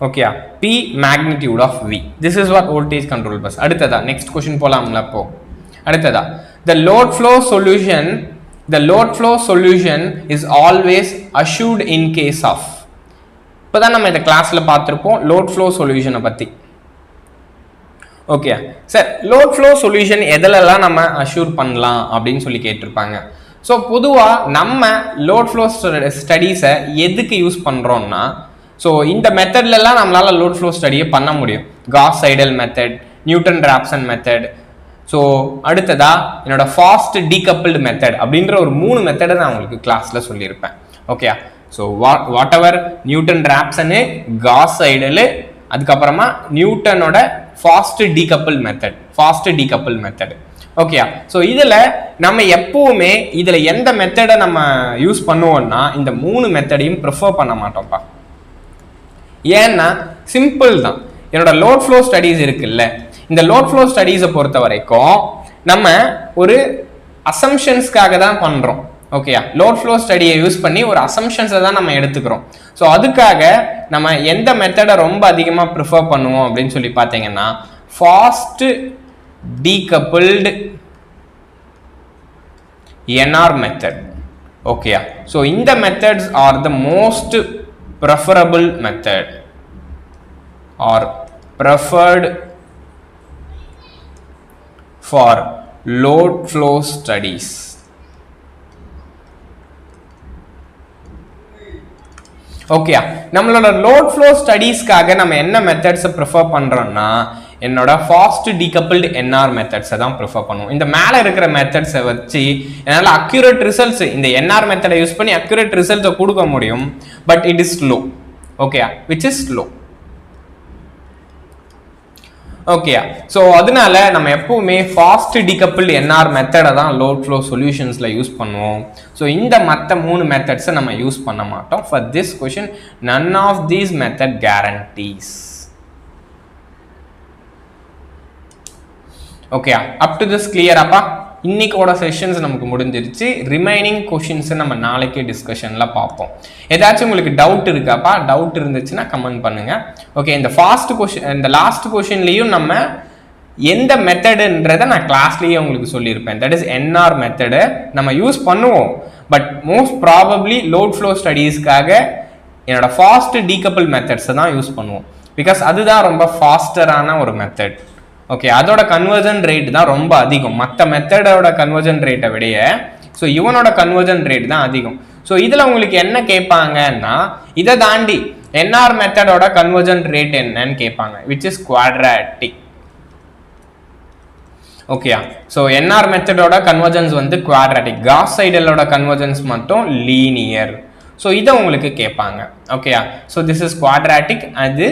Speaker 1: Okay, P magnitude of V. This is what voltage control bus. அடுத்ததா next question போலாம்ல. அப்போ அடுத்ததா the load flow solution is always assured in case of. இப்போதான் நம்ம இந்த கிளாஸ்ல பார்த்துருப்போம் load flow சொல்யூஷனை பத்தி. Okay sir, load flow solution எதிலெல்லாம் நம்ம அஷ்யூர் பண்ணலாம் அப்படின்னு சொல்லி கேட்டிருப்பாங்க. ஸோ பொதுவாக நம்ம லோட் ஃப்ளோ ஸ்டடீஸை எதுக்கு யூஸ் பண்ணுறோம்னா, ஸோ இந்த மெத்தட்லலாம் நம்மளால் லோட் ஃப்ளோ ஸ்டடியை பண்ண முடியும். Gauss Seidel method, Newton Raphson method, so அடுத்ததா என்னோட ஃபாஸ்ட் டீகப்பிள்டு மெத்தட் அப்படின்ற ஒரு 3 மெத்தடை நான் உங்களுக்கு கிளாஸில் சொல்லியிருப்பேன். Okay, so whatever Newton Raphson, Gauss Seidel, அதுக்கப்புறமா நியூட்டனோட fast decouple method. Okay, so இதில் நம்ம எப்பவுமே இதில் எந்த மெத்தடை நம்ம யூஸ் பண்ணுவோம்னா இந்த 3 மெத்தடையும் ப்ரிஃபர் பண்ண மாட்டோம்ப்பா. ஏன்னா சிம்பிள் தான். என்னோட லோட் ஃப்ளோ ஸ்டடீஸ் இருக்குல்ல, இந்த லோட் ஃப்ளோ ஸ்டடீஸை பொறுத்த வரைக்கும் நம்ம ஒரு அசம்ஷன்ஸ்க்காக தான் பண்ணுறோம். ஓகேயா, லோட் ஃப்ளோ ஸ்டடியை யூஸ் பண்ணி ஒரு அசம்ஷன்ஸை தான் நம்ம எடுத்துக்கிறோம். ஸோ அதுக்காக நம்ம எந்த மெத்தடை ரொம்ப அதிகமாக ப்ரிஃபர் பண்ணுவோம் அப்படின்னு சொல்லி பார்த்தீங்கன்னா ஃபாஸ்ட் டீகப்பிள்டு NR மெத்தட். ஓகேயா, ஸோ இந்த methods R the most preferable method or preferred for load flow studies. Okay, நம்மளோட லோட் ஃப்ளோ ஸ்டடீஸ்க்காக நம்ம என்ன மெத்தட்ஸை ப்ரிஃபர் பண்ணுறோம்னா என்னோட ஃபாஸ்ட் டீகப்பிள்டு NR மெத்தட்ஸை தான் ப்ரிஃபர் பண்ணுவோம். இந்த மேலே இருக்கிற மெத்தட்ஸை வச்சு என்னால் அக்யூரேட் ரிசல்ட்ஸ் இந்த NR மெத்தடை யூஸ் பண்ணி அக்யூரேட் ரிசல்ட்ஸை கொடுக்க முடியும். But it is slow. Okay, which is slow. Okay, so அதனால நம்ம எப்பவுமே ஃபாஸ்ட் டீகப்பிள்டு NR மெத்தடை தான் லோட் ஃப்ளோ சொல்யூஷன்ஸில் யூஸ் பண்ணுவோம். ஸோ இந்த மற்ற 3 மெத்தட்ஸை நம்ம யூஸ் பண்ண மாட்டோம். For this question none of these method guarantees. Okay, up to this கிளியராப்பா? இன்னைக்கோட செஷன்ஸ் நமக்கு முடிஞ்சிருச்சு. ரிமைனிங் கொஷின்ஸ் நம்ம நாளைக்கே டிஸ்கஷன்ல பார்ப்போம். ஏதாச்சும் உங்களுக்கு டவுட் இருக்காப்பா? டவுட் இருந்துச்சுன்னா கமெண்ட் பண்ணுங்க. ஓகே, இந்த ஃபாஸ்ட் கொஷின், இந்த லாஸ்ட் கொஷின்லையும் நம்ம எந்த மெத்தடுன்றதை நான் கிளாஸ்லேயே உங்களுக்கு சொல்லியிருப்பேன். தட் இஸ் என்ஆர் மெத்தடு நம்ம யூஸ் பண்ணுவோம். But most probably load flow ஸ்டடீஸ்க்காக என்னோட ஃபாஸ்ட் டீகப்பிள் மெத்தட்ஸை தான் யூஸ் பண்ணுவோம். பிகாஸ் அதுதான் ரொம்ப ஃபாஸ்டரான ஒரு மெத்தட். ஓகே, அதோட கன்வர்ஜன் ரேட் தான் ரொம்ப அதிகம் மற்ற மெத்தடோட கன்வர்ஜன் ரேட்டை விடைய. ஸோ இவனோட கன்வர்ஜன் ரேட் தான் அதிகம். ஸோ இதில் உங்களுக்கு என்ன கேட்பாங்கன்னா, இதை தாண்டி என்ஆர் மெத்தடோட கன்வர்ஜன் ரேட் என்னன்னு கேட்பாங்க, விச் இஸ் குவாட்ராட்டிக். ஓகேயா? ஸோ என்ஆர் மெத்தடோட கன்வர்ஜன்ஸ் வந்து குவாட்ராட்டிக், காஸ் சைடலோட கன்வர்ஜன்ஸ் மட்டும் லீனியர். ஸோ இதை உங்களுக்கு கேட்பாங்க. ஓகேயா? ஸோ திஸ் இஸ் குவாட்ராட்டிக், அது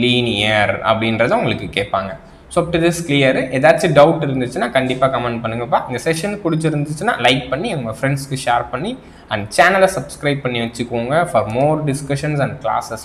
Speaker 1: லீனியர் அப்படின்றத உங்களுக்கு கேட்பாங்க. So up to this clear. ஏதாச்சும் டவுட் இருந்துச்சுன்னா கண்டிப்பாக கமெண்ட் பண்ணுங்கப்பா. இந்த செஷன் பிடிச்சிருந்துச்சுன்னா லைக் பண்ணி உங்கள் ஃப்ரெண்ட்ஸ்க்கு ஷேர் பண்ணி அண்ட் சேனலை சப்ஸ்கிரைப் பண்ணி வச்சுக்கோங்க for more discussions and classes.